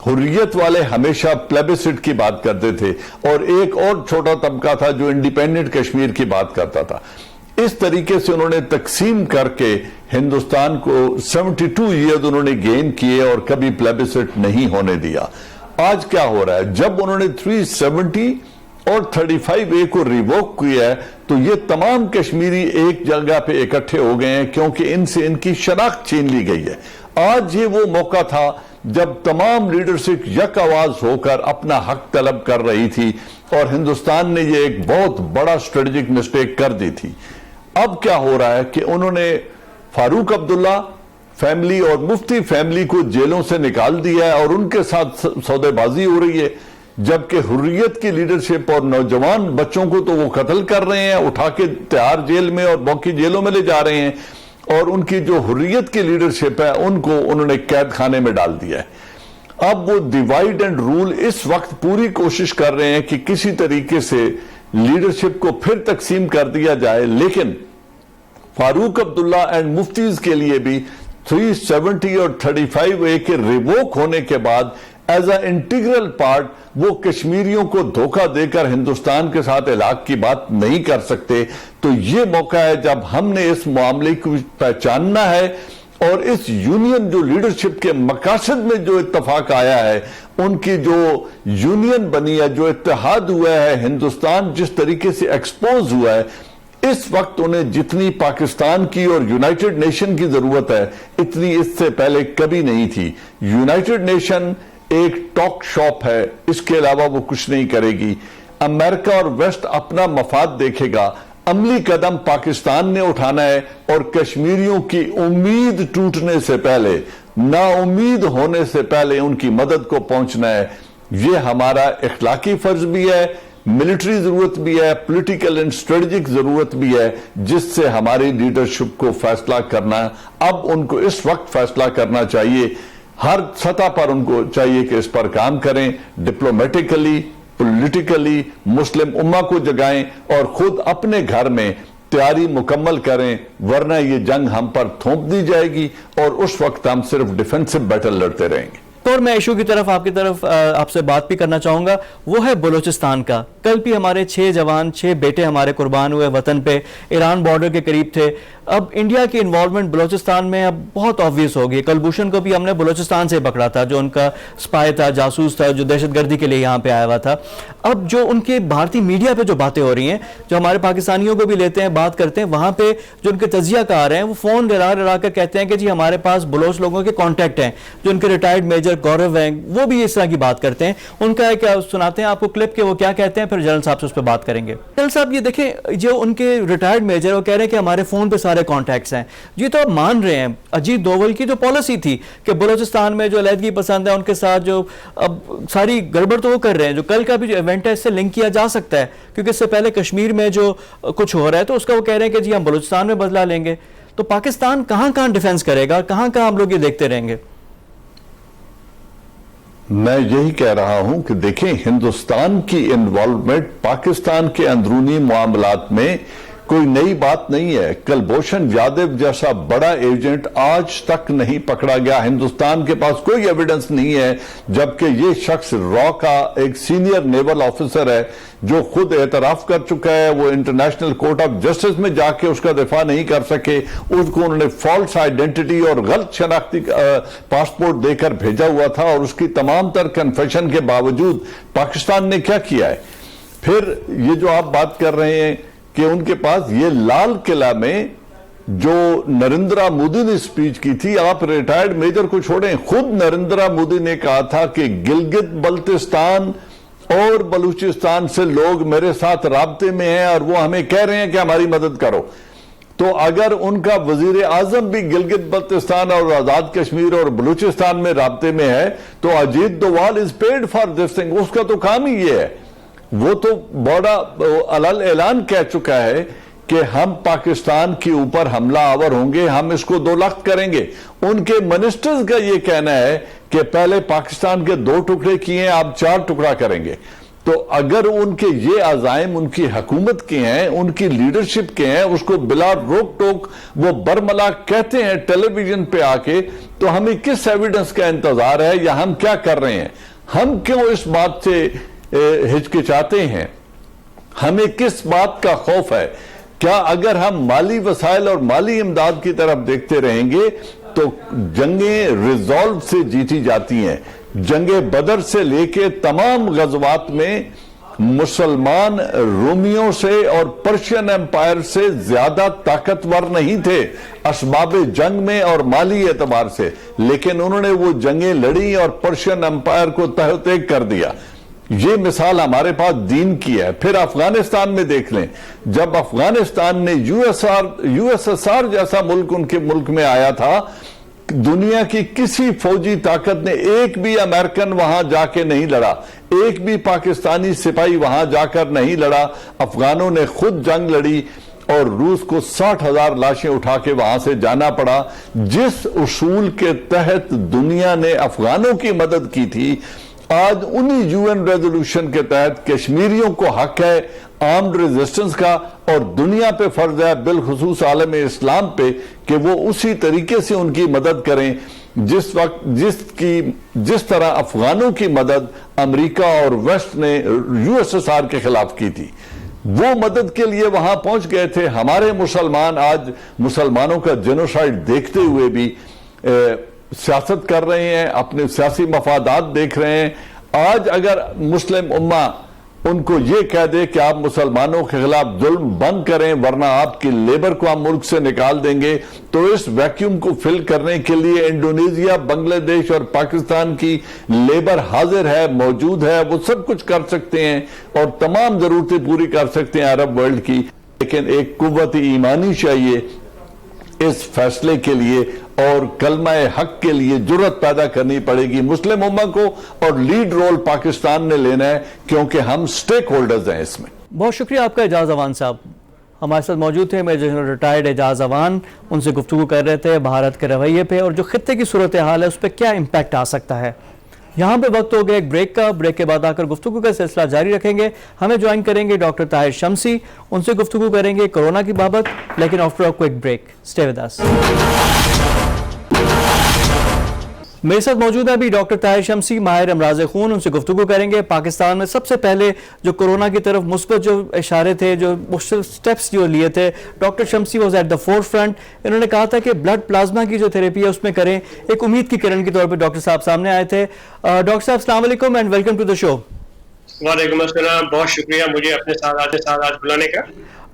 Speaker 4: حریت والے ہمیشہ پلیبسٹ کی بات کرتے تھے, اور ایک اور چھوٹا طبقہ تھا جو انڈیپینڈنٹ کشمیر کی بات کرتا تھا. اس طریقے سے انہوں نے تقسیم کر کے ہندوستان کو 72 ایئرز انہوں نے گین کیے اور کبھی پلیبسٹ نہیں ہونے دیا. آج کیا ہو رہا ہے؟ جب انہوں نے 370 اور 35A کو ریووک کیا ہے تو یہ تمام کشمیری ایک جگہ پہ اکٹھے ہو گئے ہیں, کیونکہ ان سے ان کی شناخت چھین لی گئی ہے. آج یہ وہ موقع تھا جب تمام لیڈرشپ یک آواز ہو کر اپنا حق طلب کر رہی تھی, اور ہندوستان نے یہ ایک بہت بڑا اسٹریٹجک مسٹیک کر دی تھی. اب کیا ہو رہا ہے کہ انہوں نے فاروق عبداللہ فیملی اور مفتی فیملی کو جیلوں سے نکال دیا ہے, اور ان کے ساتھ سودے بازی ہو رہی ہے, جبکہ حریت کی لیڈرشپ اور نوجوان بچوں کو تو وہ قتل کر رہے ہیں, اٹھا کے تہار جیل میں اور باقی جیلوں میں لے جا رہے ہیں, اور ان کی جو حریت کی لیڈرشپ ہے ان کو انہوں نے قید خانے میں ڈال دیا ہے. اب وہ ڈیوائیڈ اینڈ رول اس وقت پوری کوشش کر رہے ہیں کہ کسی طریقے سے لیڈرشپ کو پھر تقسیم کر دیا جائے, لیکن فاروق عبداللہ اینڈ مفتیز کے لیے بھی 370 اور 35A کے ریووک ہونے کے بعد ایز اے انٹیگرل پارٹ وہ کشمیریوں کو دھوکہ دے کر ہندوستان کے ساتھ علاقے کی بات نہیں کر سکتے. تو یہ موقع ہے جب ہم نے اس معاملے کو پہچاننا ہے اور اس یونین جو لیڈرشپ کے مقاصد میں جو اتفاق آیا ہے, ان کی جو یونین بنی ہے, جو اتحاد ہوا ہے, ہندوستان جس طریقے سے ایکسپوز ہوا ہے, اس وقت انہیں جتنی پاکستان کی اور یونائٹڈ نیشن کی ضرورت ہے اتنی اس سے پہلے کبھی نہیں تھی. یونائٹڈ نیشن ایک ٹاک شاپ ہے, اس کے علاوہ وہ کچھ نہیں کرے گی. امریکہ اور ویسٹ اپنا مفاد دیکھے گا. عملی قدم پاکستان نے اٹھانا ہے اور کشمیریوں کی امید ٹوٹنے سے پہلے, نا امید ہونے سے پہلے ان کی مدد کو پہنچنا ہے. یہ ہمارا اخلاقی فرض بھی ہے, ملٹری ضرورت بھی ہے, پولیٹیکل اینڈ اسٹریٹجک ضرورت بھی ہے, جس سے ہماری لیڈرشپ کو فیصلہ کرنا, اب ان کو اس وقت فیصلہ کرنا چاہیے. ہر سطح پر ان کو چاہیے کہ اس پر کام کریں, ڈپلومیٹیکلی, پولیٹیکلی, مسلم امہ کو جگائیں اور خود اپنے گھر میں تیاری مکمل کریں, ورنہ یہ جنگ ہم پر تھوپ دی جائے گی اور اس وقت ہم صرف ڈیفنسو بیٹل لڑتے رہیں گے.
Speaker 1: اور میں ایشو کی طرف آپ سے بات بھی کرنا چاہوں گا, وہ ہے بلوچستان کا. کل بھی ہمارے 6 جوان 6 بیٹے ہمارے قربان ہوئے وطن پہ, ایران بارڈر کے قریب تھے. اب انڈیا کی انوالومنٹ بلوچستان میں اب بہت آبویس ہوگی. کلبھوشن کو بھی ہم نے بلوچستان سے پکڑا تھا, جو ان کا سپائی تھا, جاسوس تھا, جو دہشت گردی کے لیے یہاں پہ آیا ہوا تھا. اب جو ان کے بھارتی میڈیا پہ جو باتیں ہو رہی ہیں, جو ہمارے پاکستانیوں کو بھی لیتے ہیں بات کرتے ہیں, وہاں پہ جو ان کے تجزیہ کار ہیں وہ فون لڑا کر کہتے ہیں کہ جی ہمارے پاس بلوچ لوگوں کے کانٹیکٹ ہیں. جو ان کے ریٹائرڈ میجر گورو ہیں وہ بھی اس طرح کی بات کرتے ہیں. ان کا ایک سناتے ہیں آپ کو کلپ کہ وہ کیا کہتے ہیں, پھر جنرل صاحب سے اس پہ بات کریں گے. جنرل صاحب یہ دیکھیں, جو ان کے ریٹائرڈ میجر وہ کہہ رہے ہیں کہ ہمارے فون پہ سارے کانٹیکٹس ہیں. یہ تو آپ مان رہے ہیں اجیت دوول کی جو پالیسی تھی کہ بلوچستان میں جو علیحدگی پسند ہے ان کے ساتھ جو اب ساری گڑبڑ تو وہ کر رہے ہیں. جو کل کا بھی جو ایونٹ ہے اس سے لنک کیا جا سکتا ہے, کیونکہ اس سے پہلے کشمیر میں جو کچھ ہو رہا ہے تو اس کا وہ کہہ رہے ہیں کہ جی ہم بلوچستان میں بدلہ لیں گے. تو پاکستان کہاں ڈیفنس کرے گا, کہاں ہم لوگ یہ دیکھتے رہیں گے؟
Speaker 4: میں یہی کہہ رہا ہوں کہ دیکھیں, ہندوستان کی انوالومنٹ پاکستان کے اندرونی معاملات میں کوئی نئی بات نہیں ہے. کلبھوشن یادو جیسا بڑا ایجنٹ آج تک نہیں پکڑا گیا. ہندوستان کے پاس کوئی ایویڈنس نہیں ہے, جبکہ یہ شخص را کا ایک سینئر نیول آفیسر ہے جو خود اعتراف کر چکا ہے. وہ انٹرنیشنل کورٹ آف جسٹس میں جا کے اس کا دفاع نہیں کر سکے. اس کو انہوں نے فالس آئیڈینٹی اور غلط شناختی پاسپورٹ دے کر بھیجا ہوا تھا, اور اس کی تمام تر کنفیشن کے باوجود پاکستان نے کیا کیا ہے. پھر یہ جو آپ بات کر رہے ہیں کہ ان کے پاس یہ لال قلعہ میں جو نریندرا مودی نے سپیچ کی تھی, آپ ریٹائرڈ میجر کو چھوڑیں, خود نریندرا مودی نے کہا تھا کہ گلگت بلتستان اور بلوچستان سے لوگ میرے ساتھ رابطے میں ہیں اور وہ ہمیں کہہ رہے ہیں کہ ہماری مدد کرو. تو اگر ان کا وزیر اعظم بھی گلگت بلتستان اور آزاد کشمیر اور بلوچستان میں رابطے میں ہے تو Ajit Doval is paid for this thing. اس کا تو کام ہی یہ ہے. وہ تو بڑا علل اعلان کہہ چکا ہے کہ ہم پاکستان کے اوپر حملہ آور ہوں گے, ہم اس کو 2 لخت کریں گے. ان کے منسٹرز کا یہ کہنا ہے کہ پہلے پاکستان کے 2 ٹکڑے کیے ہیں, آپ 4 ٹکڑا کریں گے. تو اگر ان کے یہ عزائم ان کی حکومت کے ہیں, ان کی لیڈرشپ کے ہیں, اس کو بلا روک ٹوک وہ برملا کہتے ہیں ٹیلی ویژن پہ آ کے, تو ہمیں کس ایویڈنس کا انتظار ہے یا ہم کیا کر رہے ہیں؟ ہم کیوں اس بات سے ہچکچاتے ہیں؟ ہمیں کس بات کا خوف ہے؟ کیا اگر ہم مالی وسائل اور مالی امداد کی طرف دیکھتے رہیں گے تو جنگیں ریزالو سے جیتی جاتی ہیں. جنگ بدر سے لے کے تمام غزوات میں مسلمان رومیوں سے اور پرشین امپائر سے زیادہ طاقتور نہیں تھے اسباب جنگ میں اور مالی اعتبار سے, لیکن انہوں نے وہ جنگیں لڑی اور پرشین امپائر کو تحت ایک کر دیا. یہ مثال ہمارے پاس دین کی ہے. پھر افغانستان میں دیکھ لیں, جب افغانستان نے یو ایس ایس آر جیسا ملک ان کے ملک میں آیا تھا, دنیا کی کسی فوجی طاقت نے ایک بھی امریکن وہاں جا کے نہیں لڑا, ایک بھی پاکستانی سپاہی وہاں جا کر نہیں لڑا. افغانوں نے خود جنگ لڑی اور روس کو 60,000 لاشیں اٹھا کے وہاں سے جانا پڑا. جس اصول کے تحت دنیا نے افغانوں کی مدد کی تھی, آج انہی یو این ریزولوشن کے تحت کشمیریوں کو حق ہے آرمڈ ریزسٹنس کا, اور دنیا پہ فرض ہے بالخصوص عالم اسلام پہ کہ وہ اسی طریقے سے ان کی مدد کریں. جس طرح افغانوں کی مدد امریکہ اور ویسٹ نے USSR کے خلاف کی تھی، وہ مدد کے لیے وہاں پہنچ گئے تھے. ہمارے مسلمان آج مسلمانوں کا جینوسائیڈ دیکھتے ہوئے بھی سیاست کر رہے ہیں، اپنے سیاسی مفادات دیکھ رہے ہیں. آج اگر مسلم امہ ان کو یہ کہہ دے کہ آپ مسلمانوں کے خلاف ظلم بند کریں ورنہ آپ کی لیبر کو ہم ملک سے نکال دیں گے، تو اس ویکیوم کو فل کرنے کے لیے انڈونیزیا، بنگلہ دیش اور پاکستان کی لیبر حاضر ہے، موجود ہے. وہ سب کچھ کر سکتے ہیں اور تمام ضرورتیں پوری کر سکتے ہیں عرب ورلڈ کی. لیکن ایک قوت ایمانی چاہیے اس فیصلے کے لیے اور کلمہ حق کے لیے جرأت پیدا کرنی پڑے گی مسلم امہ کو، اور لیڈ رول پاکستان نے لینا ہے کیونکہ ہم سٹیک ہولڈرز ہیں اس میں.
Speaker 1: بہت شکریہ آپ کا اعجاز اوان صاحب، ہمارے ساتھ موجود تھے میجر جنرل ریٹائرڈ اعجاز اوان. ان سے گفتگو کر رہے تھے بھارت کے رویے پہ اور جو خطے کی صورتحال ہے اس پہ کیا امپیکٹ آ سکتا ہے. یہاں پہ وقت ہو گیا ایک بریک کا. بریک کے بعد آ کر گفتگو کا سلسلہ جاری رکھیں گے. ہمیں جوائن کریں گے ڈاکٹر طاہر شمسی، ان سے گفتگو کریں گے کورونا کی بابت، لیکن after a quick break. Stay with us. میرے ساتھ موجود ہے ابھی ڈاکٹر طاہر شمسی، ماہر امراض خون. ان سے گفتگو کریں گے پاکستان میں سب سے پہلے جو کورونا کی طرف مثبت جو اشارے تھے، جو مختلف سٹیپس جو لیے تھے، doctor Shamsi was at the forefront. انہوں نے کہا تھا کہ بلڈ پلازما کی جو تھراپی ہے اس میں کریں. ایک امید کی کرن کے طور پہ ڈاکٹر صاحب سامنے آئے تھے. ڈاکٹر صاحب السلام علیکم اینڈ ویلکم ٹو دا شو.
Speaker 5: وعلیکم السلام، بہت شکریہ مجھے اپنے ساتھ آج بلانے کا.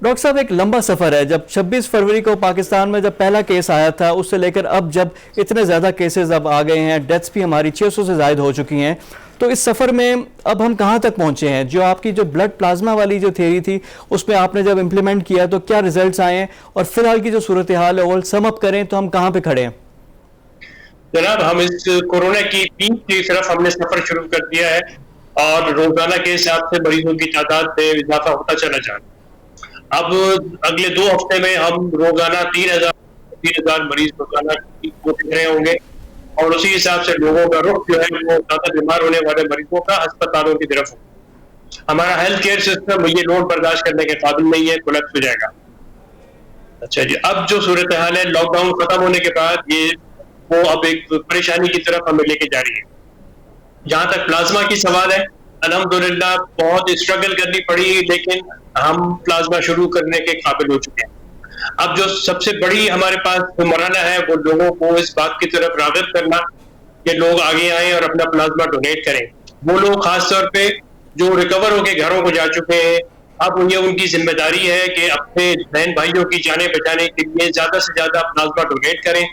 Speaker 1: ڈاکٹر صاحب ایک لمبا سفر ہے. جب 26 فروری کو پاکستان میں جب پہلا کیس آیا تھا اس سے لے کر اب جب اتنے زیادہ کیسز اب آ گئے ہیں، ڈیتھس بھی ہماری 600 سے زائد ہو چکی ہیں، تو اس سفر میں اب ہم کہاں تک پہنچے ہیں؟ جو آپ کی جو بلڈ پلازما والی جو تھیوری تھی اس میں آپ نے جب امپلیمنٹ کیا تو کیا ریزلٹس آئے ہیں، اور فی الحال کی جو صورتحال ہے وہ سم اپ کریں تو ہم کہاں پہ کھڑے ہیں؟
Speaker 5: جناب، ہم اس کورونا کی پیک کی طرف ہم نے سفر شروع کر دیا ہے اور روزانہ کے حساب سے مریضوں کی تعداد میں اضافہ ہوتا چلا جا رہا ہے. اب اگلے 2 ہفتے میں ہم روزانہ 3,000 مریض روزانہ دیکھ رہے ہوں گے، اور اسی حساب سے لوگوں کا رخ جو ہے وہ زیادہ بیمار ہونے والے مریضوں کا ہسپتالوں کی طرف ہوگا. ہمارا ہیلتھ کیئر سسٹم یہ لوڈ برداشت کرنے کے قابل نہیں ہے، کولیپس ہو جائے گا. اچھا جی، اب جو صورتحال ہے لاک ڈاؤن ختم ہونے کے بعد وہ اب ایک پریشانی کی طرف ہمیں لے کے جا رہی ہے. جہاں تک پلازما کی سوال ہے، الحمدللہ بہت اسٹرگل کرنی پڑی لیکن ہم پلازما شروع کرنے کے قابل ہو چکے ہیں. اب جو سب سے بڑی ہمارے پاس مرحلہ ہے وہ لوگوں کو اس بات کی طرف راغب کرنا کہ لوگ آگے آئیں اور اپنا پلازما ڈونیٹ کریں. وہ لوگ خاص طور پہ جو ریکور ہو کے گھروں کو جا چکے ہیں، اب ان کی ذمہ داری ہے کہ اپنے بہن بھائیوں کی جانیں بچانے کے لیے زیادہ سے زیادہ پلازما ڈونیٹ کریں،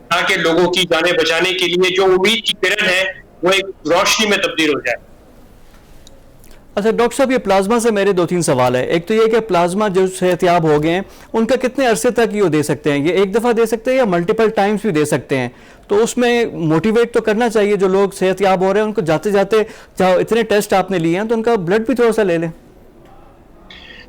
Speaker 5: تاکہ لوگوں کی جانیں بچانے کے لیے جو امید کی کرن ہے وہ ایک روشنی میں تبدیل ہو جائے.
Speaker 1: اچھا ڈاکٹر صاحب، یہ پلازما سے میرے 2-3 سوال ہے. ایک تو یہ کہ پلازما جو صحت یاب ہو گئے ہیں ان کا کتنے عرصے تک یہ دے سکتے ہیں؟ یہ ایک دفعہ دے سکتے ہیں یا ملٹیپل ٹائمز بھی دے سکتے ہیں؟ تو اس میں موٹیویٹ تو کرنا چاہیے جو لوگ صحت یاب ہو رہے ہیں ان کو، جاتے جاتے اتنے ٹیسٹ آپ نے لیے ہیں تو ان کا بلڈ بھی تھوڑا سا لے لیں.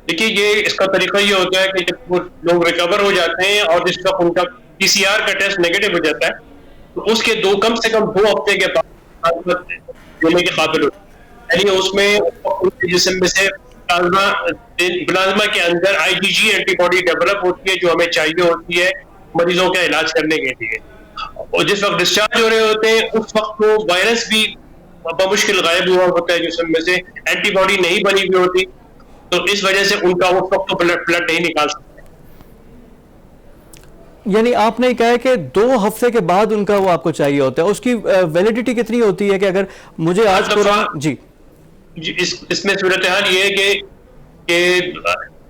Speaker 5: دیکھیے، اس کا طریقہ یہ ہوتا ہے کہ جب وہ لوگ ریکور ہو جاتے ہیں اور جس کا ان کا PCR کا ٹیسٹ نیگیٹو ہو جاتا ہے تو اس کے کم سے کم 2 ہفتے کے بعد دینے کے قابل ہوتے ہیں. یعنی اس میں جسم میں سے پلازما کے اندر IgG اینٹی باڈی ڈیولپ ہوتی ہے جو ہمیں چاہیے ہوتی ہے مریضوں کا علاج کرنے کے لیے. اور جس وقت ڈسچارج ہو رہے ہوتے ہیں اس وقت وہ وائرس بھی بمشکل غائب ہوا ہوتا ہے جسم میں سے، اینٹی باڈی نہیں بنی ہوئی ہوتی، تو اس وجہ سے ان کا اس وقت بلڈ نہیں نکال سکتے.
Speaker 1: یعنی آپ نے کہا ہے کہ 2 ہفتے کے بعد ان کا وہ آپ کو چاہیے ہوتا ہے. اس کی ویلیڈیٹی کتنی ہوتی ہے کہ اگر مجھے آج جی
Speaker 5: اس میں صورتحال یہ ہے کہ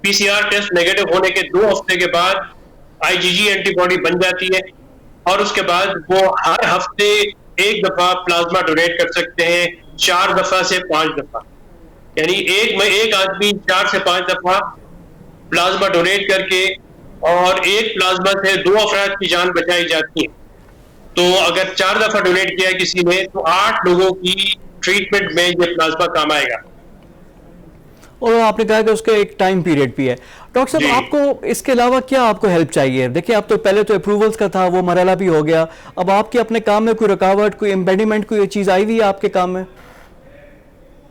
Speaker 5: PCR ٹیسٹ نیگیٹو ہونے کے 2 ہفتے کے بعد IgG اینٹی باڈی بن جاتی ہے اور اس کے بعد وہ ہر ہفتے 1 دفعہ پلازما ڈونیٹ کر سکتے ہیں، 4 دفعہ سے 5 دفعہ. یعنی ایک آدمی 4 سے 5 دفعہ پلازما ڈونیٹ کر کے اور ایک پلازما سے 2 افراد کی جان بچائی جاتی ہے. تو اگر 4 دفعہ ڈونیٹ کیا ہے کسی نے تو 8 لوگوں کی ٹریٹمنٹ میں یہ پلازما کام آئے گا.
Speaker 1: اور آپ نے کہا کہ اس کا ایک ٹائم پیریڈ بھی ہے. ڈاکٹر صاحب آپ کو اس کے علاوہ کیا آپ کو ہیلپ چاہیے؟ دیکھیں اب تو پہلے تو اپروولز کا تھا، وہ مرحلہ بھی ہو گیا. اب آپ کے اپنے کام میں کوئی رکاوٹ، کوئی امپیڈیمنٹ، کوئی چیز آئی ہوئی ہے آپ کے کام میں؟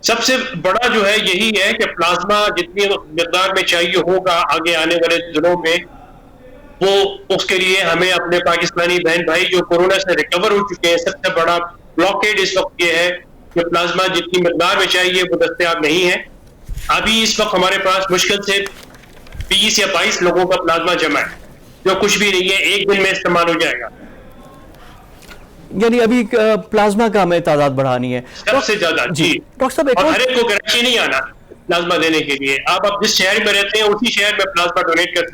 Speaker 5: سب سے بڑا جو ہے یہی ہے کہ پلازما جتنی مقدار میں چاہیے ہوگا آگے آنے والے دنوں میں وہ اس کے لیے ہمیں اپنے پاکستانی بہن بھائی جو کورونا سے ریکور ہو چکے ہیں، سب سے بڑا بلاکیڈ اس وقت یہ ہے کہ پلازما جتنی مقدار میں چاہیے وہ دستیاب نہیں ہے. ابھی اس وقت ہمارے پاس مشکل سے 20 یا 22 لوگوں کا پلازما جمع ہے، جو کچھ بھی نہیں ہے، ایک دن میں استعمال ہو جائے گا.
Speaker 1: یعنی ابھی پلازما کا ہمیں تعداد بڑھانی ہے
Speaker 5: سب سے زیادہ. جی
Speaker 1: ڈاکٹر صاحب،
Speaker 5: اور ہر ایک کو کراچی نہیں آنا پلازما دینے کے لیے. آپ جس شہر میں رہتے ہیں اسی شہر میں پلازما ڈونیٹ کر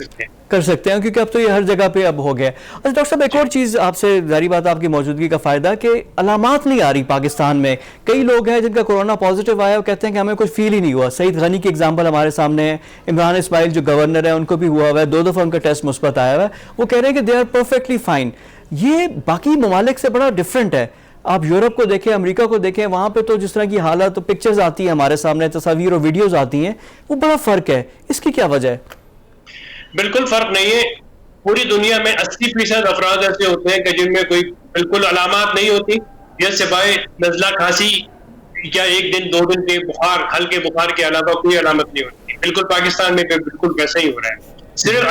Speaker 5: سکتے ہیں
Speaker 1: کیونکہ اب تو یہ ہر جگہ پہ اب ہو گیا. اچھا ڈاکٹر صاحب، ایک اور چیز آپ سے، ظاہری بات آپ کی موجودگی کا فائدہ کہ علامات نہیں آ رہی پاکستان میں. کئی لوگ ہیں جن کا کورونا پازیٹیو آیا، وہ کہتے ہیں کہ ہمیں کچھ فیل ہی نہیں ہوا. سعید غنی کی ایگزامپل ہمارے سامنے ہے. عمران اسماعیل جو گورنر ہے، ان کو بھی ہوا ہوا ہے، 2 دفعہ ان کا ٹیسٹ مثبت آیا ہوا ہے. وہ کہہ رہے ہیں کہ دے آر پرفیکٹلی فائن. یہ باقی ممالک سے بڑا ڈفرینٹ ہے. آپ یورپ کو دیکھیں، امریکہ کو دیکھیں، وہاں پہ تو جس طرح کی حالت، پکچرز آتی ہیں ہمارے سامنے، تصاویر اور ویڈیوز آتی ہیں، وہ بڑا فرق ہے. اس کی کیا وجہ ہے؟
Speaker 5: بالکل فرق نہیں ہے. پوری دنیا میں 80% افراد ایسے ہوتے ہیں کہ جن میں کوئی بالکل علامات نہیں ہوتی، یا سوائے نزلہ کھانسی یا 1 دن 2 دن کے بخار، ہلکے بخار کے علاوہ کوئی علامت نہیں ہوتی. بالکل پاکستان میں بالکل ویسا ہی ہو رہا ہے. صرف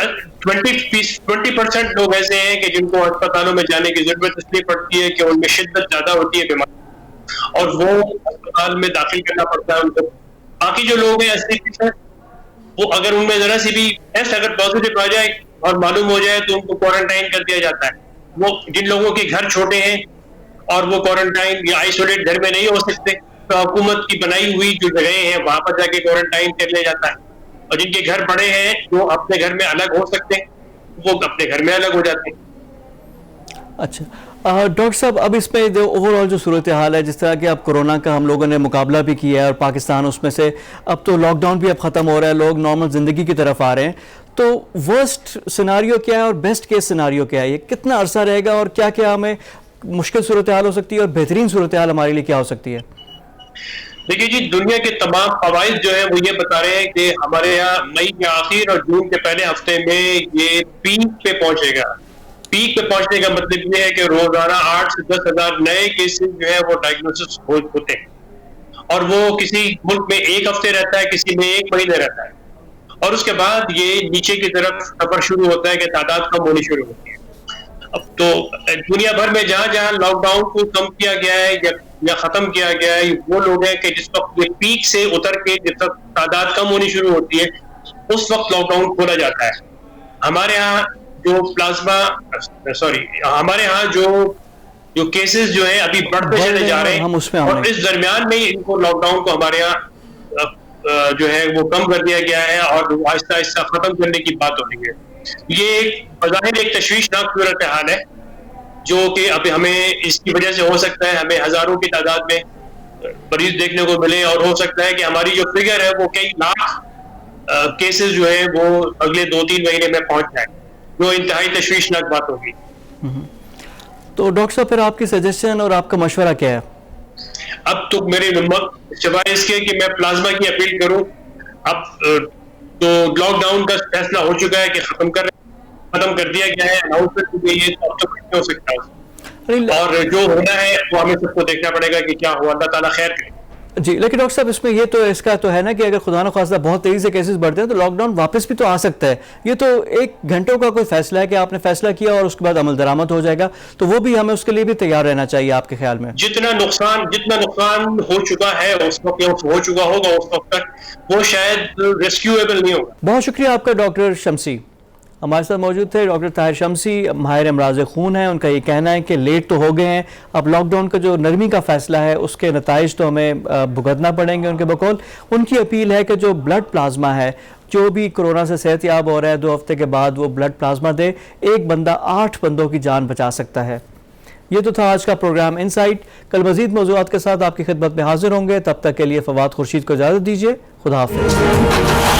Speaker 5: 20% لوگ ایسے ہیں کہ جن کو اسپتالوں میں جانے کی ضرورت اس لیے پڑتی ہے کہ ان میں شدت زیادہ ہوتی ہے بیماری، اور وہ اسپتال میں داخل کرنا پڑتا ہے ان کو. باقی جو لوگ ہیں 80%، وہ اگر ان میں ذرا سی بھی ٹیسٹ اگر پازیٹیو آ جائے اور معلوم ہو جائے تو ان کو کوارنٹائن کر دیا جاتا ہے. وہ جن لوگوں کے گھر چھوٹے ہیں اور وہ کوارنٹائن یا آئسولیٹ گھر میں نہیں ہو سکتے، تو حکومت کی بنائی ہوئی جو جگہیں ہیں وہاں پر جا کے کوارنٹائن کر لیا جاتا ہے. اور جن کے گھر بڑے ہیں جو اپنے گھر میں الگ ہو سکتے ہیں، وہ اپنے گھر میں الگ ہو جاتے ہیں.
Speaker 1: اچھا ڈاکٹر صاحب، اب اس میں اوور آل جو صورتحال ہے، جس طرح کہ اب کورونا کا ہم لوگوں نے مقابلہ بھی کیا ہے اور پاکستان اس میں سے اب تو لاک ڈاؤن بھی اب ختم ہو رہا ہے، لوگ نارمل زندگی کی طرف آ رہے ہیں، تو ورسٹ سیناریو کیا ہے اور بیسٹ کیس سیناریو کیا ہے؟ یہ کتنا عرصہ رہے گا اور کیا کیا ہمیں مشکل صورتحال ہو سکتی ہے اور بہترین صورتحال ہمارے لیے کیا ہو سکتی ہے؟
Speaker 5: دیکھیے جی، دنیا کے تمام قواعد جو ہیں وہ یہ بتا رہے ہیں کہ ہمارے یہاں مئی کے آخر اور جون کے پہلے ہفتے میں یہ پیک پہ پہنچے گا. پیک پہ پہنچنے کا مطلب یہ ہے کہ روزانہ 8 سے 10 ہزار نئے کیسز جو ہے وہ ڈائگنوسس ہوتے ہیں، اور وہ کسی ملک میں 1 ہفتے رہتا ہے، کسی میں 1 مہینے رہتا ہے، اور اس کے بعد یہ نیچے کی طرف سفر شروع ہوتا ہے کہ تعداد کم ہونی شروع ہوتی ہے. اب تو دنیا بھر میں جہاں جہاں لاک ڈاؤن کو کم کیا گیا ہے یا ختم کیا گیا ہے، وہ لوگ ہیں کہ جس وقت یہ پیک سے اتر کے جس وقت تعداد کم ہونی شروع ہوتی ہے اس وقت لاک ڈاؤن کھولا جاتا ہے. ہمارے ہاں ہمارے ہاں جو کیسز جو ہیں ابھی بڑھتے چلے جا رہے ہیں، اور اس درمیان میں ان کو لاک ڈاؤن کو ہمارے یہاں جو ہے وہ کم کر دیا گیا ہے اور آہستہ آہستہ ختم کرنے کی بات ہو رہی ہے. یہ بظاہر ایک تشویشناک صورتحال ہے جو کہ اب ہمیں اس کی وجہ سے ہو سکتا ہے ہمیں ہزاروں کی تعداد میں مریض دیکھنے کو ملے، اور ہو سکتا ہے کہ ہماری جو فگر ہے وہ کئی لاکھ کیسز جو ہیں وہ اگلے 2-3 مہینے میں پہنچ جائیں، جو انتہائی تشویشناک بات ہوگی.
Speaker 1: تو ڈاکٹر صاحب، پھر آپ کی سجیشن اور آپ کا مشورہ کیا ہے؟
Speaker 5: اب تو میرے سوائے اس کے کہ میں پلازما کی اپیل کروں، اب تو لاک ڈاؤن کا فیصلہ ہو چکا ہے کہ ختم کر دیا گیا ہے، اناؤنسمنٹ کی گئی ہے، تو اب تو کچھ نہیں ہو سکتا، اور جو ہونا ہے وہ ہمیں سب کو دیکھنا پڑے گا کہ کیا ہوا. اللہ تعالیٰ خیر کرے.
Speaker 1: جی، لیکن ڈاکٹر صاحب، اس میں یہ تو اس کا تو ہے نا کہ اگر خدا نخواستہ بہت تیزی سے کیسز بڑھتے ہیں تو لاک ڈاؤن واپس بھی تو آ سکتا ہے. یہ تو 1 گھنٹوں کا کوئی فیصلہ ہے کہ آپ نے فیصلہ کیا اور اس کے بعد عمل درآمد ہو جائے گا، تو وہ بھی ہمیں اس کے لیے بھی تیار رہنا چاہیے آپ کے خیال میں.
Speaker 5: جتنا نقصان ہو چکا ہے اس وقت ہو چکا ہوگا اس وقت تک وہ شاید ریسکیویبل نہیں ہوگا.
Speaker 1: بہت شکریہ آپ کا ڈاکٹر شمسی. ہمارے ساتھ موجود تھے ڈاکٹر طاہر شمسی، ماہر امراض خون ہیں. ان کا یہ کہنا ہے کہ لیٹ تو ہو گئے ہیں، اب لاک ڈاؤن کا جو نرمی کا فیصلہ ہے اس کے نتائج تو ہمیں بھگتنا پڑیں گے. ان کے بقول ان کی اپیل ہے کہ جو بلڈ پلازما ہے، جو بھی کورونا سے صحت یاب ہو رہا ہے 2 ہفتے کے بعد وہ بلڈ پلازما دے. 1 بندہ 8 بندوں کی جان بچا سکتا ہے. یہ تو تھا آج کا پروگرام انسائٹ. کل مزید موضوعات کے ساتھ آپ کی خدمت میں حاضر ہوں گے. تب تک کے لیے فواد خورشید کو اجازت دیجیے. خدا حافظ.